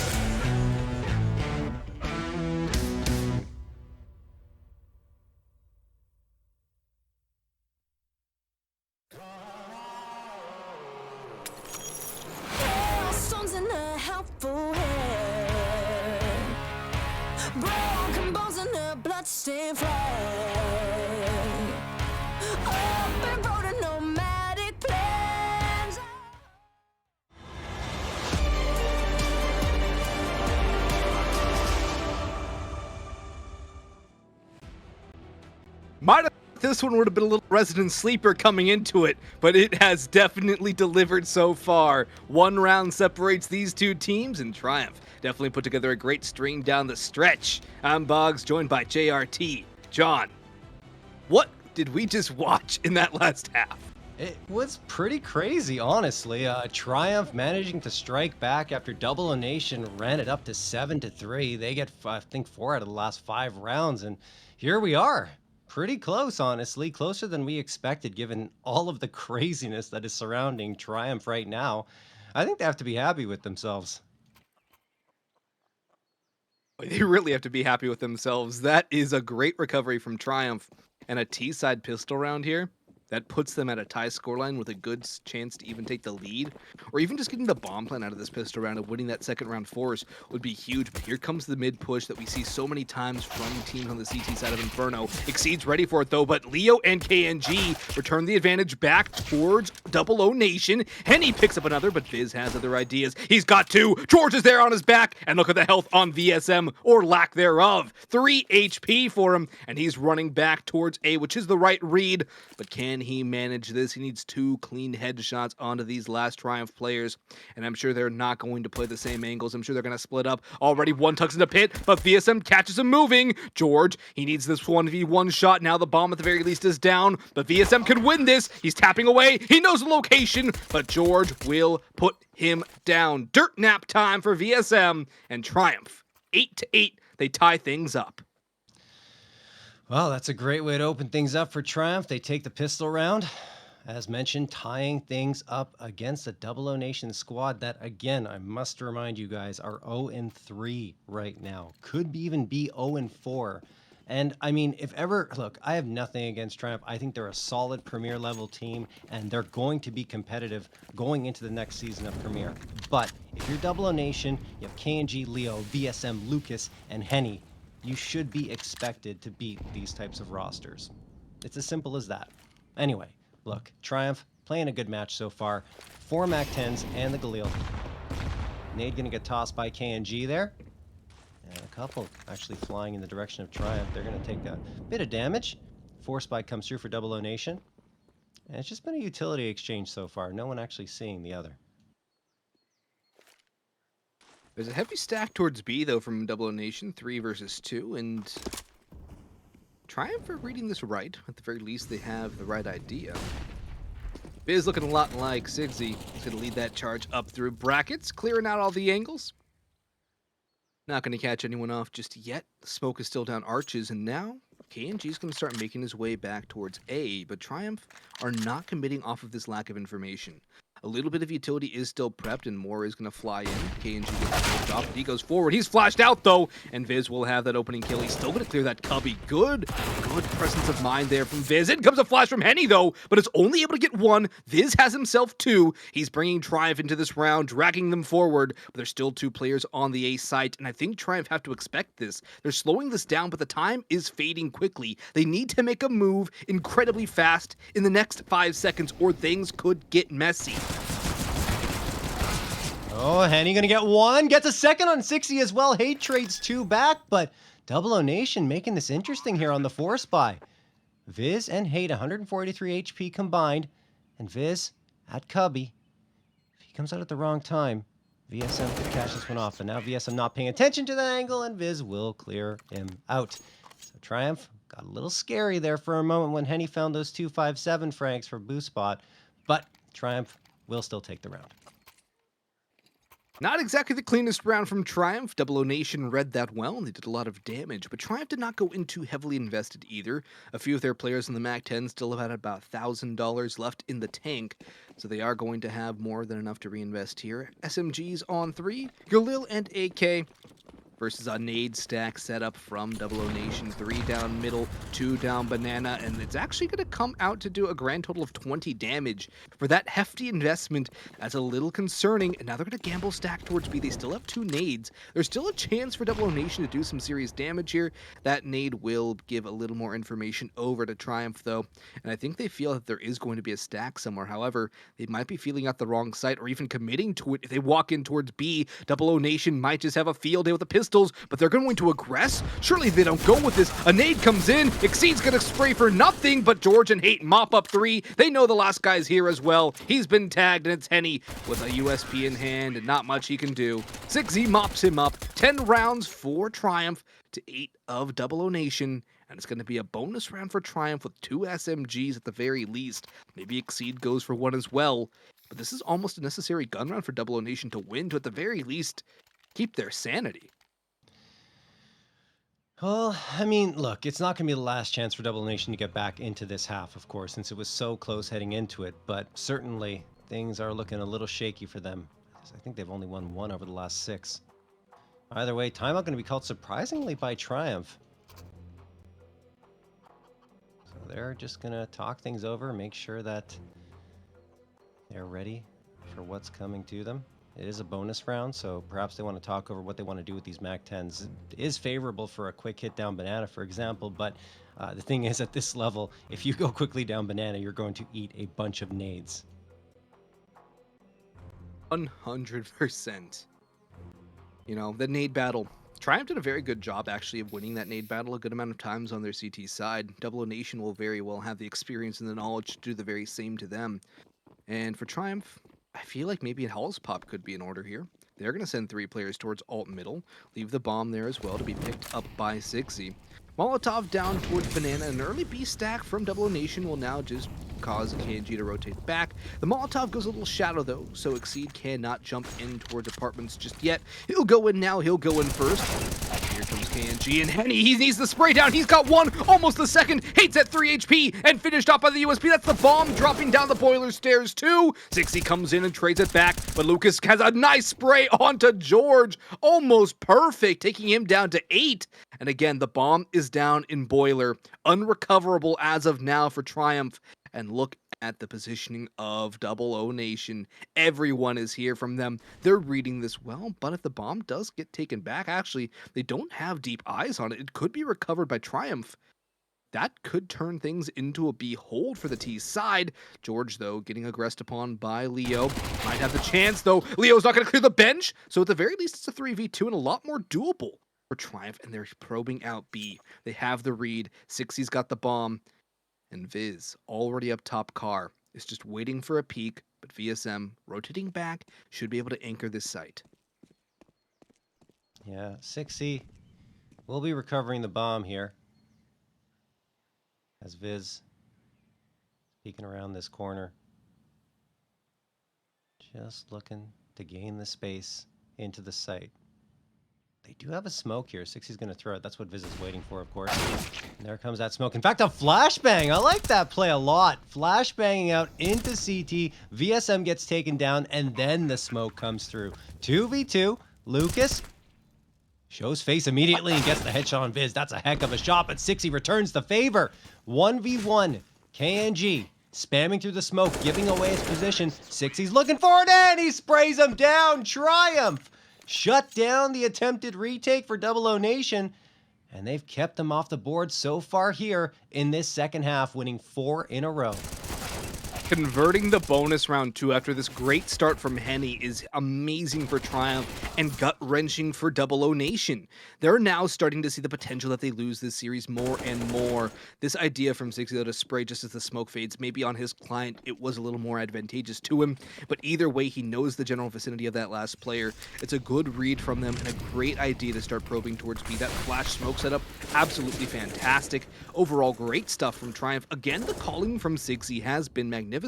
Speaker 4: Stones in a helpful hand, broken bones in a bloodstained flag. Open road and nomadic plans.
Speaker 1: Might have this one would have been a little resident sleeper coming into it, but it has definitely delivered so far. 1 round separates these two teams, and Triumph definitely put together a great string down the stretch. I'm Boggs, joined by JRT. John, what did we just watch in that last half?
Speaker 2: It was pretty crazy, honestly. Triumph managing to strike back after 00Nation ran it up to 7-3. They get, I think, 4 out of the last 5 rounds, and here we are. Pretty close, honestly. Closer than we expected, given all of the craziness that is surrounding Triumph right now. I think they have to be happy with themselves.
Speaker 1: They really have to be happy with themselves. That is a great recovery from Triumph, and a T-side pistol round here. That puts them at a tie scoreline with a good chance to even take the lead, or even just getting the bomb plant out of this pistol round and winning that second round for us would be huge. But here comes the mid push that we see so many times from teams on the CT side of Inferno. Exceed's ready for it though, but Leo and KNG return the advantage back towards 00Nation. Henny picks up another, but Viz has other ideas. He's got 2. George is there on his back, and look at the health on VSM, or lack thereof. 3 HP for him, and he's running back towards A, which is the right read, but can can he manage this? He needs 2 clean headshots onto these last Triumph players, and I'm sure they're not going to play the same angles. I'm sure they're going to split up. Already one tucks in the pit, but VSM catches him moving. George, he needs this 1v1 shot. Now the bomb at the very least is down, but VSM can win this. He's tapping away. He knows the location, but George will put him down. Dirt nap time for VSM and Triumph. 8-8, they tie things up.
Speaker 2: Well, that's a great way to open things up for Triumph. They take the pistol round, as mentioned, tying things up against the 00Nation squad that, again, I must remind you guys, are 0-3 right now. Could even be 0-4. And I mean, if ever, look, I have nothing against Triumph. I think they're a solid Premier level team, and they're going to be competitive going into the next season of Premier. But if you're 00Nation, you have KNG, Leo, VSM, Lucas, and Henny, you should be expected to beat these types of rosters. It's as simple as that. Anyway, look, Triumph playing a good match so far. 4 MAC-10s and the Galil. Nade gonna get tossed by KNG there. And a couple actually flying in the direction of Triumph. They're gonna take a bit of damage. Force spike comes through for 00Nation. And it's just been a utility exchange so far. No one actually seeing the other.
Speaker 1: There's a heavy stack towards B, though, from 00Nation, 3 versus 2, and Triumph are reading this right. At the very least, they have the right idea. Biz looking a lot like Sigsy. He's going to lead that charge up through brackets, clearing out all the angles. Not going to catch anyone off just yet. The smoke is still down arches, and now KNG's going to start making his way back towards A, but Triumph are not committing off of this lack of information. A little bit of utility is still prepped, and more is going to fly in. KNG gets moved off, but he goes forward. He's flashed out, though, and Viz will have that opening kill. He's still going to clear that cubby. Good presence of mind there from Viz. In comes a flash from Henny, though, but it's only able to get 1. Viz has himself 2. He's bringing Triumph into this round, dragging them forward, but there's still 2 players on the A site, and I think Triumph have to expect this. They're slowing this down, but the time is fading quickly. They need to make a move incredibly fast in the next 5 seconds, or things could get messy.
Speaker 2: Oh, Henny gonna get 1, gets a second on 60 as well. Hate trades 2 back, but 00Nation making this interesting here on the force buy. Viz and Hate 143 HP combined, and Viz at Cubby. If he comes out at the wrong time, VSM could catch this one off, but now VSM not paying attention to that angle, and Viz will clear him out. So Triumph got a little scary there for a moment when Henny found those 257 frags for boost spot, but Triumph will still take the round.
Speaker 1: Not exactly the cleanest round from Triumph. 00Nation read that well, and they did a lot of damage, but Triumph did not go in too heavily invested either. A few of their players in the MAC-10 still have had about $1,000 left in the tank, so they are going to have more than enough to reinvest here. SMGs on 3, Galil and AK versus a nade stack setup from 00Nation. 3 down middle, 2 down banana, and it's actually going to come out to do a grand total of 20 damage. For that hefty investment, that's a little concerning, and now they're going to gamble stack towards B. They still have 2 nades. There's still a chance for 00Nation to do some serious damage here. That nade will give a little more information over to Triumph, though, and I think they feel that there is going to be a stack somewhere. However, they might be feeling out the wrong site or even committing to it. If they walk in towards B, 00Nation might just have a field day with a pistol, but they're going to aggress? Surely they don't go with this. A nade comes in, Exceed's gonna spray for nothing, but George and Hate mop up 3. They know the last guy's here as well. He's been tagged, and it's Henny with a USP in hand, and not much he can do. 6Z mops him up. 10 rounds for Triumph to 8 of 00Nation, and it's going to be a bonus round for Triumph with 2 SMGs at the very least. Maybe Exceed goes for 1 as well, but this is almost a necessary gun round for 00Nation to win, to at the very least keep their sanity.
Speaker 2: Well, I mean, look, it's not going to be the last chance for 00Nation to get back into this half, of course, since it was so close heading into it, but certainly things are looking a little shaky for them. I think they've only won 1 over the last 6. Either way, timeout going to be called surprisingly by Triumph. So they're just going to talk things over, make sure that they're ready for what's coming to them. It is a bonus round, so perhaps they want to talk over what they want to do with these MAC-10s. It is favorable for a quick hit down banana, for example, but the thing is, at this level, if you go quickly down banana, you're going to eat a bunch of nades.
Speaker 1: 100%. You know, the nade battle. Triumph did a very good job actually of winning that nade battle a good amount of times on their CT side. 00Nation will very well have the experience and the knowledge to do the very same to them. And for Triumph, I feel like maybe a Hall's Pop could be in order here. They're going to send 3 players towards alt middle, leave the bomb there as well to be picked up by Sixy. Molotov down towards Banana, and an early B stack from 00Nation will now just cause KNG to rotate back. The Molotov goes a little shadow though, so Exceed cannot jump in towards apartments just yet. He'll go in now, he'll go in first. Here comes KNG, and Henny, he needs the spray down. He's got one, almost the second. Hates at 3 HP, and finished off by the USP. That's the bomb dropping down the boiler stairs too. Sixy comes in and trades it back, but Lucas has a nice spray onto George. Almost perfect, taking him down to 8. And again, the bomb is down in boiler. Unrecoverable as of now for Triumph. And look at the positioning of 00Nation. Everyone is here from them. They're reading this well, but if the bomb does get taken back, actually, they don't have deep eyes on it. It could be recovered by Triumph. That could turn things into a behold for the T side. George, though, getting aggressed upon by Leo. Might have the chance, though. Leo's not going to clear the bench, so at the very least, it's a 3v2 and a lot more doable for Triumph, and they're probing out B. They have the read. Sixy's got the bomb. And Viz, already up top car, is just waiting for a peek, but VSM, rotating back, should be able to anchor this site.
Speaker 2: Yeah, Sixy will be recovering the bomb here. As Viz peeking around this corner. Just looking to gain the space into the site. They do have a smoke here. Sixy's going to throw it. That's what Viz is waiting for, of course. And there comes that smoke. In fact, a flashbang. I like that play a lot. Flashbanging out into CT. VSM gets taken down, and then the smoke comes through. 2v2. Lucas shows face immediately and gets the headshot on Viz. That's a heck of a shot, but Sixy returns the favor. 1v1. KNG spamming through the smoke, giving away his position. Sixy's looking for it, and he sprays him down. Triumph shut down the attempted retake for 00Nation, and they've kept them off the board so far here in this second half, winning 4 in a row.
Speaker 1: Converting the bonus round 2 after this great start from Henny is amazing for Triumph and gut-wrenching for 00Nation. They're now starting to see the potential that they lose this series more and more. This idea from Sixy to spray just as the smoke fades, maybe on his client it was a little more advantageous to him, but either way he knows the general vicinity of that last player. It's a good read from them and a great idea to start probing towards B. That flash smoke setup, absolutely fantastic. Overall, great stuff from Triumph. Again, the calling from Sixy has been magnificent.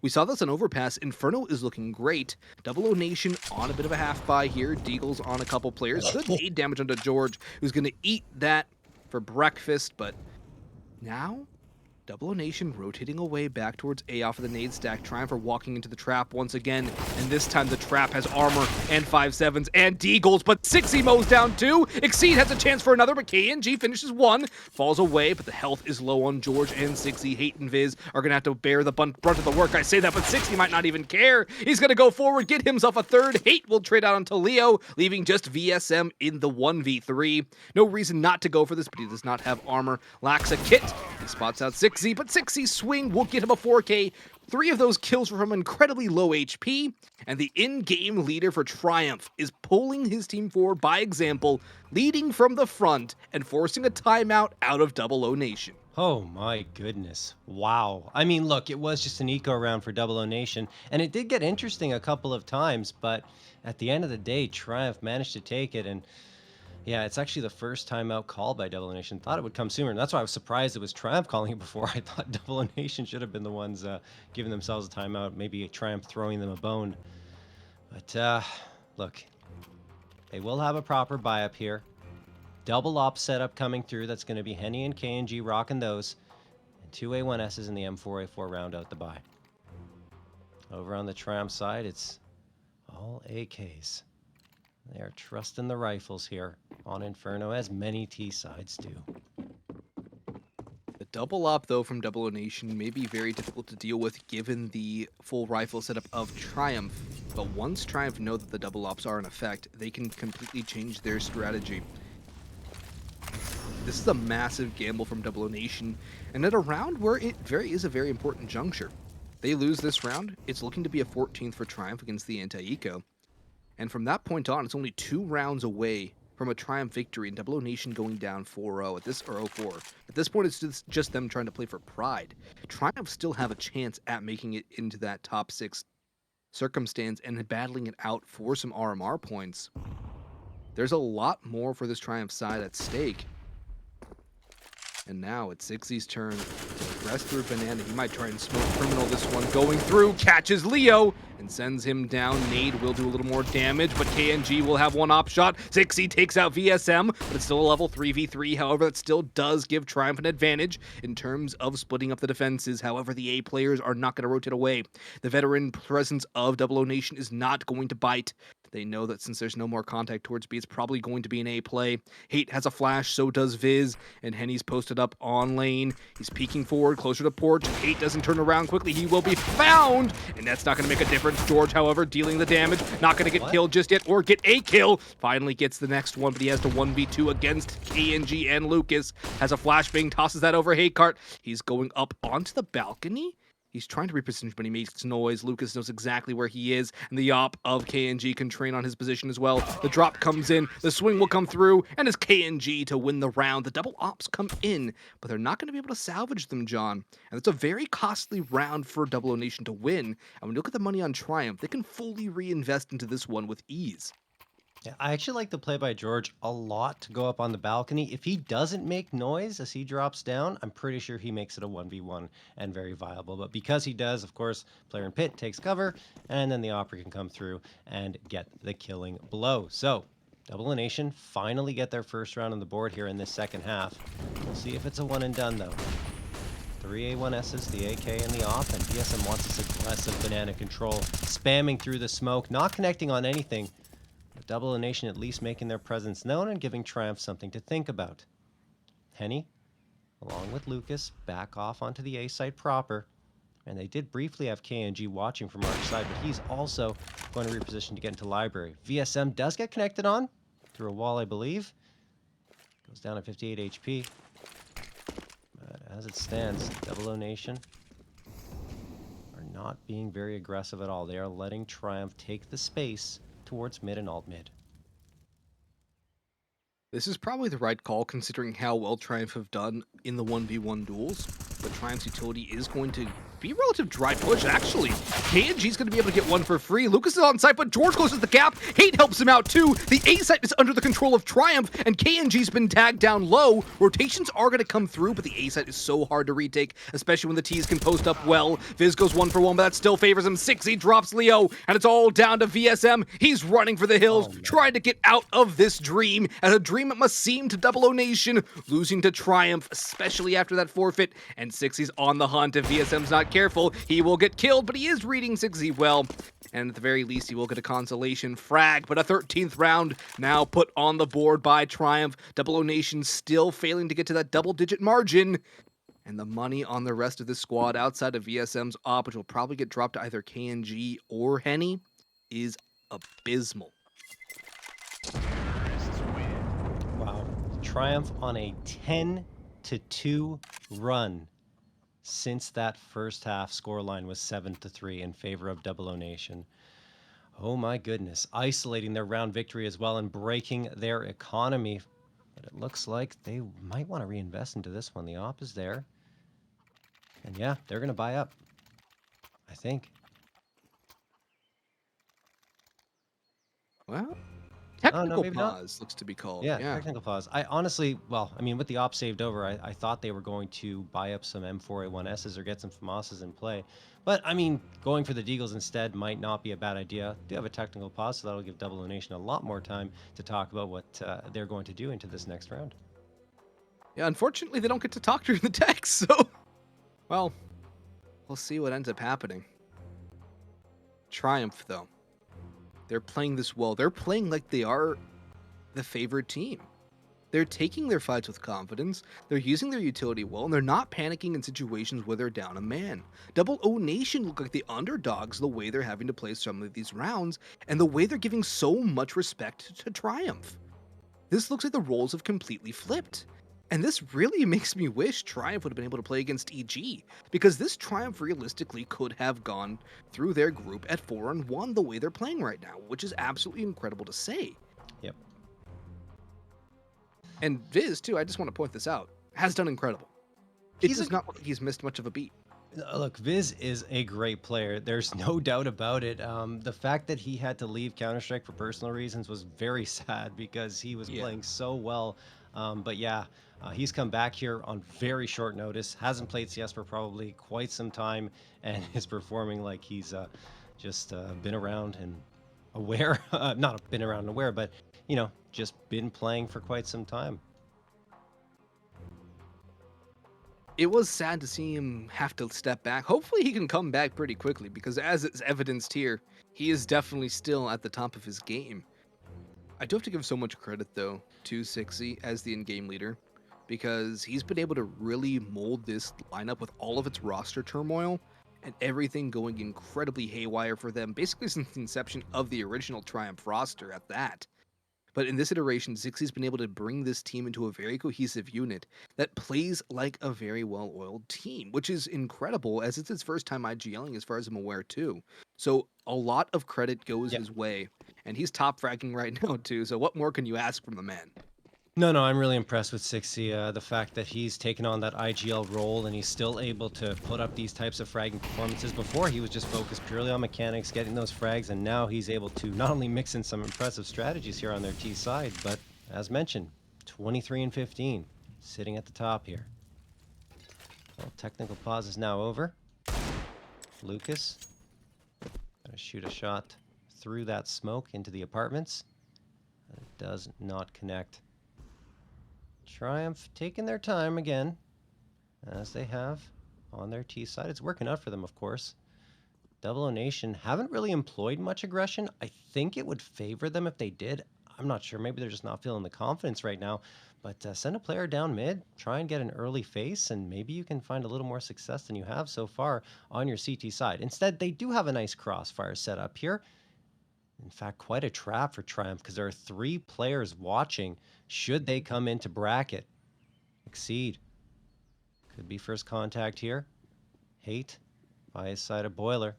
Speaker 1: We saw this on Overpass. Inferno is looking great. 00Nation on a bit of a half buy here. Deagle's on a couple players. Good nade damage onto George, who's going to eat that for breakfast, but now 00Nation rotating away back towards A off of the nade stack. Triumph are walking into the trap once again, and this time the trap has armor and 5.7s and Deagles, but Sixy mows down 2. Exceed has a chance for another, but KNG finishes 1. Falls away, but the health is low on George and Sixy. Hate and Viz are going to have to bear the brunt of the work. I say that, but Sixy might not even care. He's going to go forward, get himself a third. Hate will trade out onto Leo, leaving just VSM in the 1v3. No reason not to go for this, but he does not have armor. Lacks a kit. He spots out Sixy, but Sixy's swing will get him a 4K. 3 of those kills were from incredibly low HP, and the in-game leader for Triumph is pulling his team forward by example, leading from the front and forcing a timeout out of 00Nation.
Speaker 2: Oh my goodness. Wow. I mean, look, it was just an eco round for 00Nation, and it did get interesting a couple of times, but at the end of the day, Triumph managed to take it, and yeah, it's actually the first timeout called by 00Nation. Thought it would come sooner, and that's why I was surprised it was Triumph calling it before. I thought 00Nation should have been the ones giving themselves a timeout, maybe Triumph throwing them a bone. But look, they will have a proper buy up here. Double op setup coming through. That's going to be Henny and KNG rocking those. And 2 A1Ss in the M4A4 round out the buy. Over on the Triumph side, it's all AKs. They are trusting the rifles here on Inferno, as many T sides do.
Speaker 1: The double op, though, from 00Nation may be very difficult to deal with given the full rifle setup of Triumph. But once Triumph know that the double ops are in effect, they can completely change their strategy. This is a massive gamble from 00Nation, and at a round where it is a very important juncture. They lose this round, it's looking to be a 14th for Triumph against the anti-eco. And from that point on, it's only 2 rounds away from a Triumph victory and 00Nation going down 4-0 at this, or 0-4. At this point, it's just them trying to play for pride. Triumph still have a chance at making it into that top 6 circumstance and battling it out for some RMR points. There's a lot more for this Triumph side at stake. And now it's Zixzy's turn to press through Banana. He might try and smoke Criminal this one. Going through, catches Leo, and sends him down. Nade will do a little more damage, but KNG will have one op shot. Zixzy takes out VSM, but it's still a level 3v3. However, that still does give Triumph an advantage in terms of splitting up the defenses. However, the A players are not going to rotate away. The veteran presence of 00Nation is not going to bite. They know that since there's no more contact towards B, it's probably going to be an A play. Hate has a flash, so does Viz, and Henny's posted up on lane. He's peeking forward, closer to Porch. Hate doesn't turn around quickly. He will be found, and that's not going to make a difference. George, however, dealing the damage. Not going to get killed just yet, or get a kill. Finally gets the next one, but he has to 1v2 against KNG and Lucas. Has a flashbang, tosses that over Hate Cart. He's going up onto the balcony. He's trying to reposition, but he makes noise. Lucas knows exactly where he is, and the op of KNG can train on his position as well. The drop comes in, the swing will come through, and it's KNG to win the round. The double ops come in, but they're not going to be able to salvage them, John. And it's a very costly round for 00Nation to win. And when you look at the money on Triumph, they can fully reinvest into this one with ease.
Speaker 2: Yeah, I actually like the play by George a lot to go up on the balcony. If he doesn't make noise as he drops down, I'm pretty sure he makes it a 1v1 and very viable. But because he does, of course, player in pit takes cover, and then the Opera can come through and get the killing blow. So 00Nation finally get their first round on the board here in this second half. We'll see if it's a one and done, though. 3 A1Ss, the AK, and the op, and DSM wants this aggressive banana control, spamming through the smoke, not connecting on anything. 00Nation at least making their presence known and giving Triumph something to think about. Henny, along with Lucas, back off onto the A site proper. And they did briefly have KNG watching from our side, but he's also going to reposition to get into library. VSM does get connected on through a wall, I believe. Goes down at 58 HP. But as it stands, 00Nation are not being very aggressive at all. They are letting Triumph take the space towards mid and alt mid.
Speaker 1: This is probably the right call considering how well Triumph have done in the 1v1 duels. But Triumph's utility is going to be a relative dry push, actually. KNG's going to be able to get one for free. Lucas is on site, but George closes the gap. Hate helps him out too. The A site is under the control of Triumph, and KNG's been tagged down low. Rotations are going to come through, but the A site is so hard to retake, especially when the T's can post up well. Viz goes 1 for 1, but that still favors him. 6, he drops Leo, and it's all down to VSM. He's running for the hills, trying to get out of this dream, and a dream it must seem to 00Nation, losing to Triumph, especially after that forfeit. And 6, he's on the hunt. If VSM's not careful, he will get killed, but he is reading 6Z well. And at the very least, he will get a consolation frag, but a 13th round now put on the board by Triumph. 00Nation still failing to get to that double-digit margin. And the money on the rest of this squad outside of VSM's op, which will probably get dropped to either KNG or Henny, is abysmal.
Speaker 2: Wow. Triumph on a 10-2 run since that first half scoreline was 7-3 in favor of 00Nation. Oh my goodness. Isolating their round victory as well and breaking their economy. But it looks like they might want to reinvest into this one. The op is there. And yeah, they're going to buy up, I think.
Speaker 1: Well,
Speaker 2: no,
Speaker 1: technical
Speaker 2: maybe not.
Speaker 1: pause looks to be called.
Speaker 2: Yeah, technical pause. I honestly, well, I mean, with the op saved over, I thought they were going to buy up some M4A1Ss or get some FAMASas in play. But, I mean, going for the Deagles instead might not be a bad idea. Do have a technical pause, so that'll give 00Nation a lot more time to talk about what they're going to do into this next round.
Speaker 1: Yeah, unfortunately, they don't get to talk during the text, so... Well, we'll see what ends up happening. Triumph, though. They're playing this well. They're playing like they are the favored team. They're taking their fights with confidence, they're using their utility well, and they're not panicking in situations where they're down a man. 00Nation look like the underdogs the way they're having to play some of these rounds, and the way they're giving so much respect to Triumph. This looks like the roles have completely flipped. And this really makes me wish Triumph would have been able to play against EG, because this Triumph realistically could have gone through their group at 4-1 the way they're playing right now, which is absolutely incredible to say.
Speaker 2: Yep.
Speaker 1: And Viz, too, I just want to point this out, has done incredible. It
Speaker 2: He's a
Speaker 1: does not look like he's missed much of a beat.
Speaker 2: Look, Viz is a great player. There's no doubt about it. The fact that he had to leave Counter Strike for personal reasons was very sad because he was
Speaker 1: Yeah.
Speaker 2: playing so well. But yeah, he's come back here on very short notice. Hasn't played CS for probably quite some time, and is performing like he's just been around and aware. Not been around and aware, but just been playing for quite some time.
Speaker 1: It was sad to see him have to step back. Hopefully, he can come back pretty quickly because, as is evidenced here, he is definitely still at the top of his game. I do have to give so much credit, though, to Sixy as the in game leader because he's been able to really mold this lineup with all of its roster turmoil and everything going incredibly haywire for them, basically since the inception of the original Triumph roster at that. But in this iteration, Zixie's been able to bring this team into a very cohesive unit that plays like a very well-oiled team, which is incredible as it's his first time IGLing as far as I'm aware too. So a lot of credit goes
Speaker 2: Yeah.
Speaker 1: his way, and he's top fragging right now too. So what more can you ask from the man?
Speaker 2: No, I'm really impressed with Sixty. The fact that he's taken on that IGL role and he's still able to put up these types of fragging performances. Before, he was just focused purely on mechanics, getting those frags, and now he's able to not only mix in some impressive strategies here on their T side, but as mentioned, 23 and 15, sitting at the top here. Well, technical pause is now over. Lucas gonna shoot a shot through that smoke into the apartments. It does not connect. Triumph taking their time again, as they have on their T side. It's working out for them, of course. 00Nation haven't really employed much aggression. I think it would favor them if they did. I'm not sure. Maybe they're just not feeling the confidence right now. But send a player down mid, try and get an early face, and maybe you can find a little more success than you have so far on your CT side. Instead, they do have a nice crossfire set up here. In fact, quite a trap for Triumph because there are 3 players watching should they come into bracket. Exceed. Could be first contact here. Hate by his side of Boiler.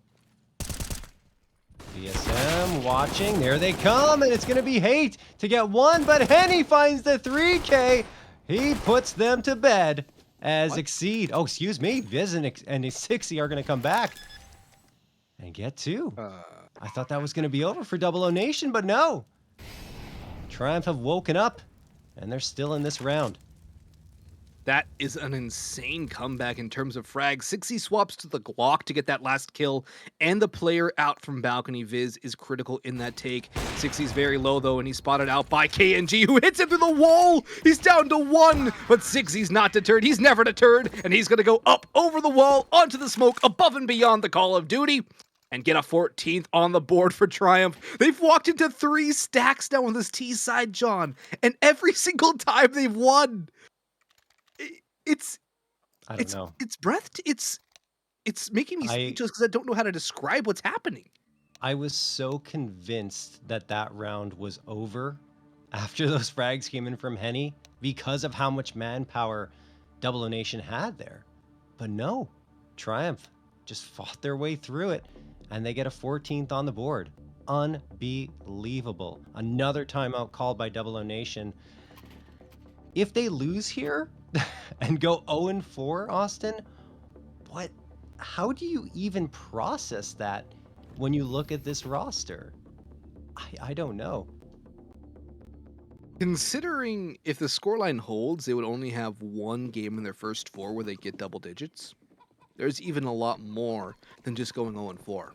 Speaker 2: BSM watching. There they come, and it's going to be Hate to get 1, but Henny finds the 3K. He puts them to bed as
Speaker 1: What?
Speaker 2: Exceed. Oh, excuse me. Viz and 60 are going to come back and get 2. I thought that was going to be over for 00Nation, but no. Triumph have woken up, and they're still in this round.
Speaker 1: That is an insane comeback in terms of frags. Sixy swaps to the Glock to get that last kill, and the player out from balcony Viz is critical in that take. Sixy's very low though, and he's spotted out by KNG, who hits him through the wall. He's down to 1, but Sixy's not deterred. He's never deterred, and he's gonna go up over the wall, onto the smoke, above and beyond the Call of Duty, and get a 14th on the board for Triumph. They've walked into 3 stacks now on this T side, John, and every single time they've won. It's
Speaker 2: I don't know.
Speaker 1: it's it's making me
Speaker 2: I
Speaker 1: speechless because I don't know how to describe what's happening.
Speaker 2: I was so convinced that that round was over after those frags came in from Henny because of how much manpower 00Nation had there. But no, Triumph just fought their way through it, and they get a 14th on the board. Unbelievable. Another timeout called by 00Nation. If they lose here and go 0-4, Austin, how do you even process that when you look at this roster? I don't know.
Speaker 1: Considering if the scoreline holds, they would only have 1 game in their first 4 where they get double digits. There's even a lot more than just going 0-4.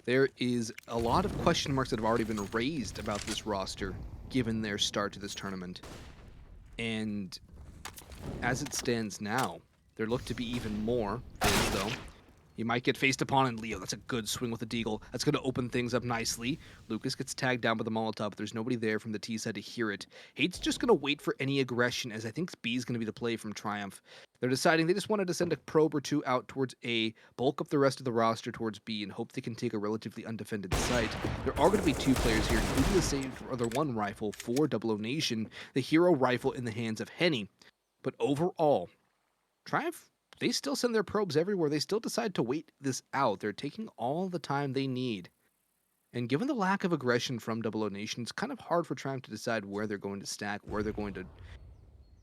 Speaker 1: There is a lot of question marks that have already been raised about this roster given their start to this tournament. And as it stands now, there look to be even more things, though. You might get faced upon, and Leo, that's a good swing with the deagle. That's going to open things up nicely. Lucas gets tagged down by the Molotov, but there's nobody there from the T side to hear it. Hate's just going to wait for any aggression, as I think B is going to be the play from Triumph. They're deciding they just wanted to send a probe or 2 out towards A, bulk up the rest of the roster towards B, and hope they can take a relatively undefended site. There are going to be 2 players here, including the save for other 1 rifle for 00Nation, the hero rifle in the hands of Henny. But overall, Triumph, they still send their probes everywhere. They still decide to wait this out. They're taking all the time they need. And given the lack of aggression from 00Nation, it's kind of hard for Triumph to decide where they're going to stack, where they're going to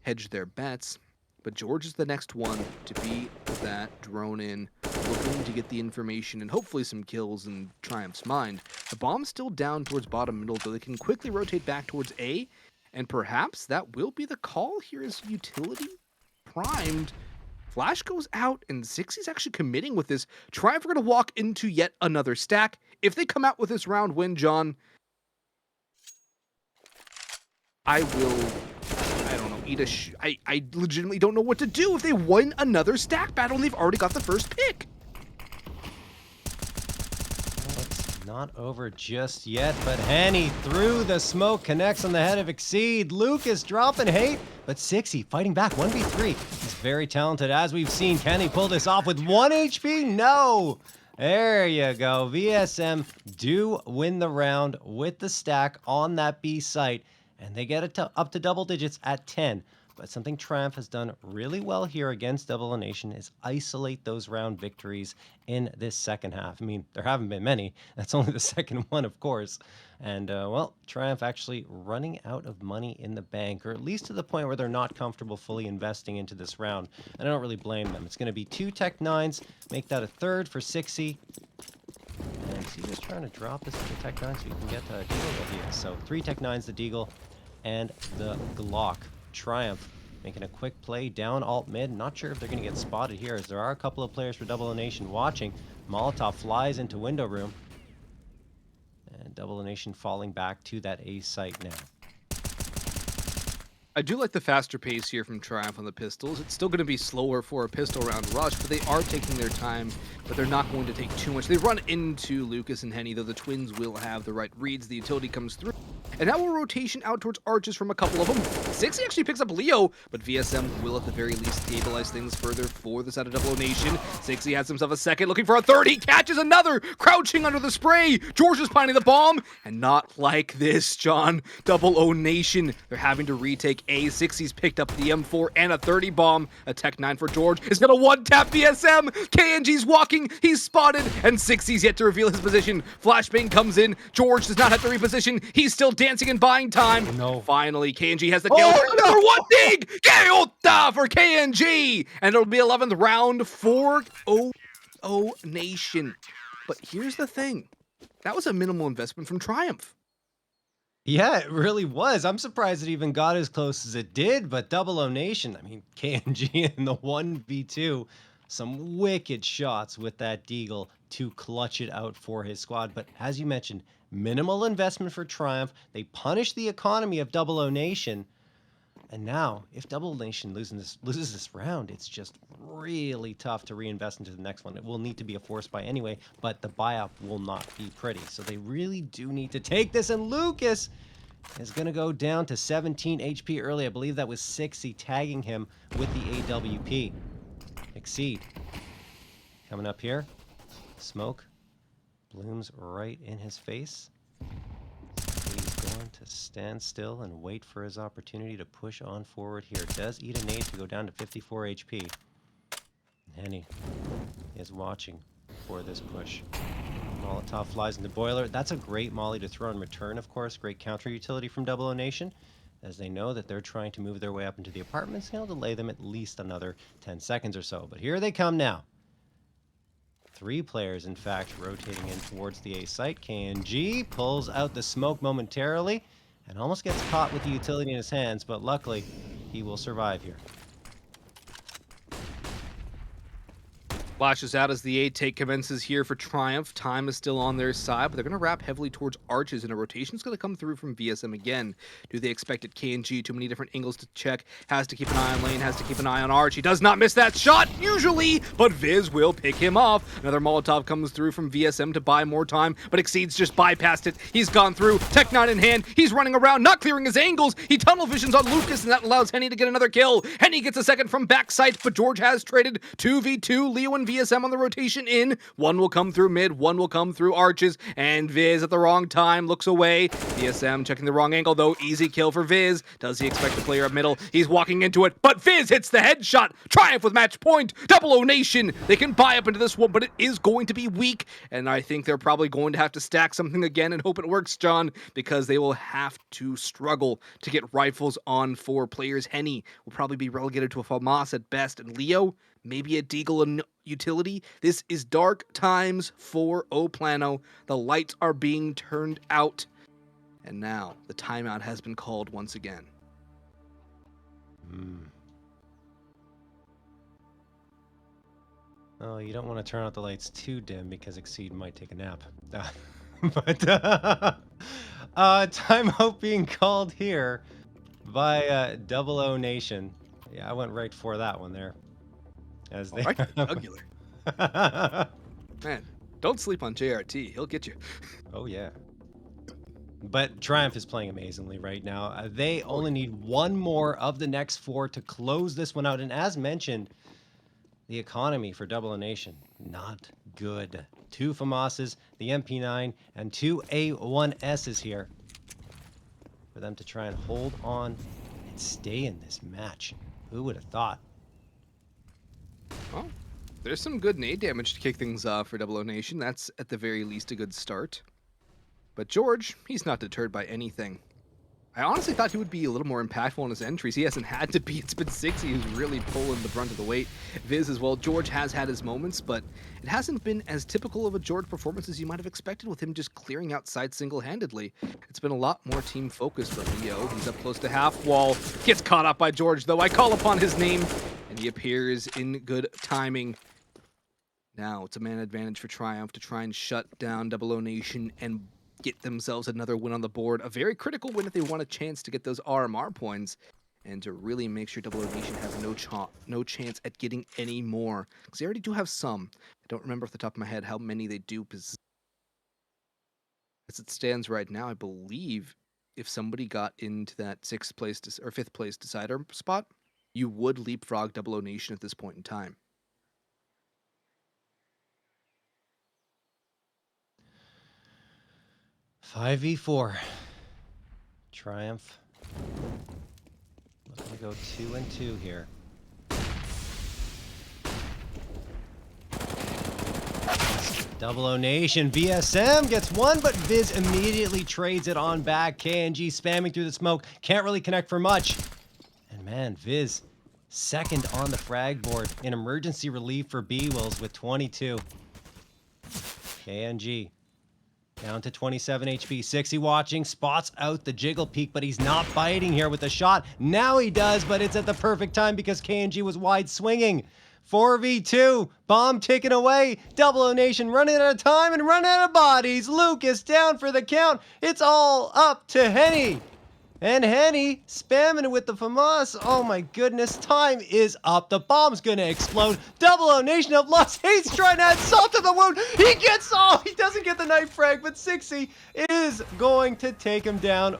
Speaker 1: hedge their bets. But George is the next one to be that drone in, looking to get the information and hopefully some kills in Triumph's mind. The bomb's still down towards bottom middle, though they can quickly rotate back towards A, and perhaps that will be the call here as utility primed. Flash goes out, and Zixie's actually committing with this. Triumph are going to walk into yet another stack. If they come out with this round win, John, I will, I don't know, eat a I legitimately don't know what to do if they win another stack battle and they've already got the first pick.
Speaker 2: Well, it's not over just yet, but Henny through the smoke connects on the head of Exceed. Lucas dropping hate, but Sixie fighting back 1v3. He's very talented, as we've seen. Can he pull this off with 1 HP? No! There you go. VSM do win the round with the stack on that B site, and they get it up to double digits at 10. But something Triumph has done really well here against 00Nation is isolate those round victories in this second half. I mean, there haven't been many. That's only the second one, of course. And, well, Triumph actually running out of money in the bank, or at least to the point where they're not comfortable fully investing into this round. And I don't really blame them. It's going to be 2 Tech 9s, make that a third for Sixie. And he's just trying to drop this into Tech 9 so you can get a Deagle here. So 3 Tech 9s, the Deagle, and the Glock. Triumph making a quick play down alt mid. Not sure if they're going to get spotted here, as there are a couple of players for 00Nation watching. Molotov flies into window room. And 00Nation falling back to that A site now.
Speaker 1: I do like the faster pace here from Triumph on the pistols. It's still going to be slower for a pistol round rush, but they are taking their time, but they're not going to take too much. They run into Lucas and Henny, though the twins will have the right reads. The utility comes through. And now a rotation out towards arches from a couple of them. Sixie actually picks up Leo, but VSM will at the very least stabilize things further for the side of 00Nation. Sixie has himself a second, looking for a third. He catches another, crouching under the spray. George is planting the bomb, and not like this, John. 00Nation, they're having to retake A. Sixie's picked up the M4 and a 30 bomb. A Tech 9 for George is gonna one-tap VSM. KNG's walking, he's spotted, and Sixie's yet to reveal his position. Flashbang comes in. George does not have to reposition. He's still dancing and buying time.
Speaker 2: No.
Speaker 1: Finally, KNG has the kill. Another one dig! Geota for KNG! And it'll be 11th round for 00Nation. But here's the thing. That was a minimal investment from Triumph.
Speaker 2: Yeah, it really was. I'm surprised it even got as close as it did, but 00Nation, I mean, KNG in the 1v2, some wicked shots with that Deagle to clutch it out for his squad. But as you mentioned, minimal investment for Triumph. They punish the economy of 00Nation. And now, if 00Nation loses this round, it's just really tough to reinvest into the next one. It will need to be a force buy anyway, but the buyout will not be pretty. So they really do need to take this, and Lucas is going to go down to 17 HP early. I believe that was Sixie tagging him with the AWP. Exceed. Coming up here. Smoke blooms right in his face. He's going to stand still and wait for his opportunity to push on forward here. Does eat a nade to go down to 54 HP. Henny is watching for this push. Molotov flies into boiler. That's a great molly to throw in return, of course. Great counter utility from 00Nation, as they know that they're trying to move their way up into the apartments. He'll delay them at least another 10 seconds or so. But here they come now. 3 players, in fact, rotating in towards the A site. KNG pulls out the smoke momentarily and almost gets caught with the utility in his hands, but luckily he will survive here.
Speaker 1: Flashes out as the A take commences here for Triumph. Time is still on their side, but they're going to wrap heavily towards arches, and a rotation's going to come through from VSM again. Do they expect it? KNG, too many different angles to check. Has to keep an eye on lane, has to keep an eye on arch. He does not miss that shot, usually, but Viz will pick him off. Another Molotov comes through from VSM to buy more time, but Exceeds just bypassed it. He's gone through, Tech 9 in hand. He's running around, not clearing his angles. He tunnel visions on Lucas, and that allows Henny to get another kill. Henny gets a second from backside, but George has traded 2v2. Leo and VSM on the rotation in. One will come through mid, one will come through arches, and Viz at the wrong time looks away. VSM checking the wrong angle, though. Easy kill for Viz. Does he expect the player up middle? He's walking into it, but Viz hits the headshot. Triumph with match point. 00Nation. They can buy up into this one, but it is going to be weak, and I think they're probably going to have to stack something again and hope it works, John, because they will have to struggle to get rifles on 4 players. Henny will probably be relegated to a FAMAS at best, and Leo, maybe a Deagle and utility. This is dark times for Oplano. The lights are being turned out, and now the timeout has been called once again.
Speaker 2: Oh, you don't want to turn out the lights too dim because Exceed might take a nap. But timeout being called here by 00Nation. Yeah, I went right for that one there. As they
Speaker 1: Right, jugular. Man, don't sleep on JRT. He'll get you.
Speaker 2: Oh yeah. But Triumph is playing amazingly right now. They only need one more of the next 4 to close this one out. And as mentioned, the economy for 00Nation, not good. 2 FAMASs, the MP9, and 2 A1Ss here for them to try and hold on and stay in this match. Who would have thought?
Speaker 1: Well, there's some good nade damage to kick things off for 00Nation. That's at the very least a good start. But George, he's not deterred by anything. I honestly thought he would be a little more impactful in his entries. He hasn't had to be. It's been 60 who's really pulling the brunt of the weight. Viz as well. George has had his moments, but it hasn't been as typical of a George performance as you might have expected with him just clearing outside single-handedly. It's been a lot more team focused for Leo. He's up close to half wall. Gets caught up by George, though. I call upon his name, and he appears in good timing. Now it's a man advantage for Triumph to try and shut down 00Nation and get themselves another win on the board. A very critical win if they want a chance to get those RMR points and to really make sure 00Nation has no chance at getting any more. Because they already do have some. I don't remember off the top of my head how many they do possess. As it stands right now, I believe if somebody got into that 6th place or 5th place decider spot, you would leapfrog 00Nation at this point in time.
Speaker 2: Five v 4. Triumph. Looking to go 2 and 2 here. Double O Nation. VSM gets one, but Viz immediately trades it on back. KNG spamming through the smoke. Can't really connect for much. And man, Viz second on the frag board in emergency relief for B-Wills with 22. KNG down to 27 HP. 60 watching, spots out the jiggle peak, but he's not biting here with the shot. Now he does, but it's at the perfect time because KNG was wide swinging. 4v2, bomb ticking away. 00Nation running out of time and running out of bodies. Lucas down for the count. It's all up to Henny. And Henny spamming it with the FAMAS. Oh my goodness, time is up. The bomb's gonna explode. 00Nation have lost. He's trying to add salt to the wound. He doesn't get the knife frag, but 60 is going to take him down.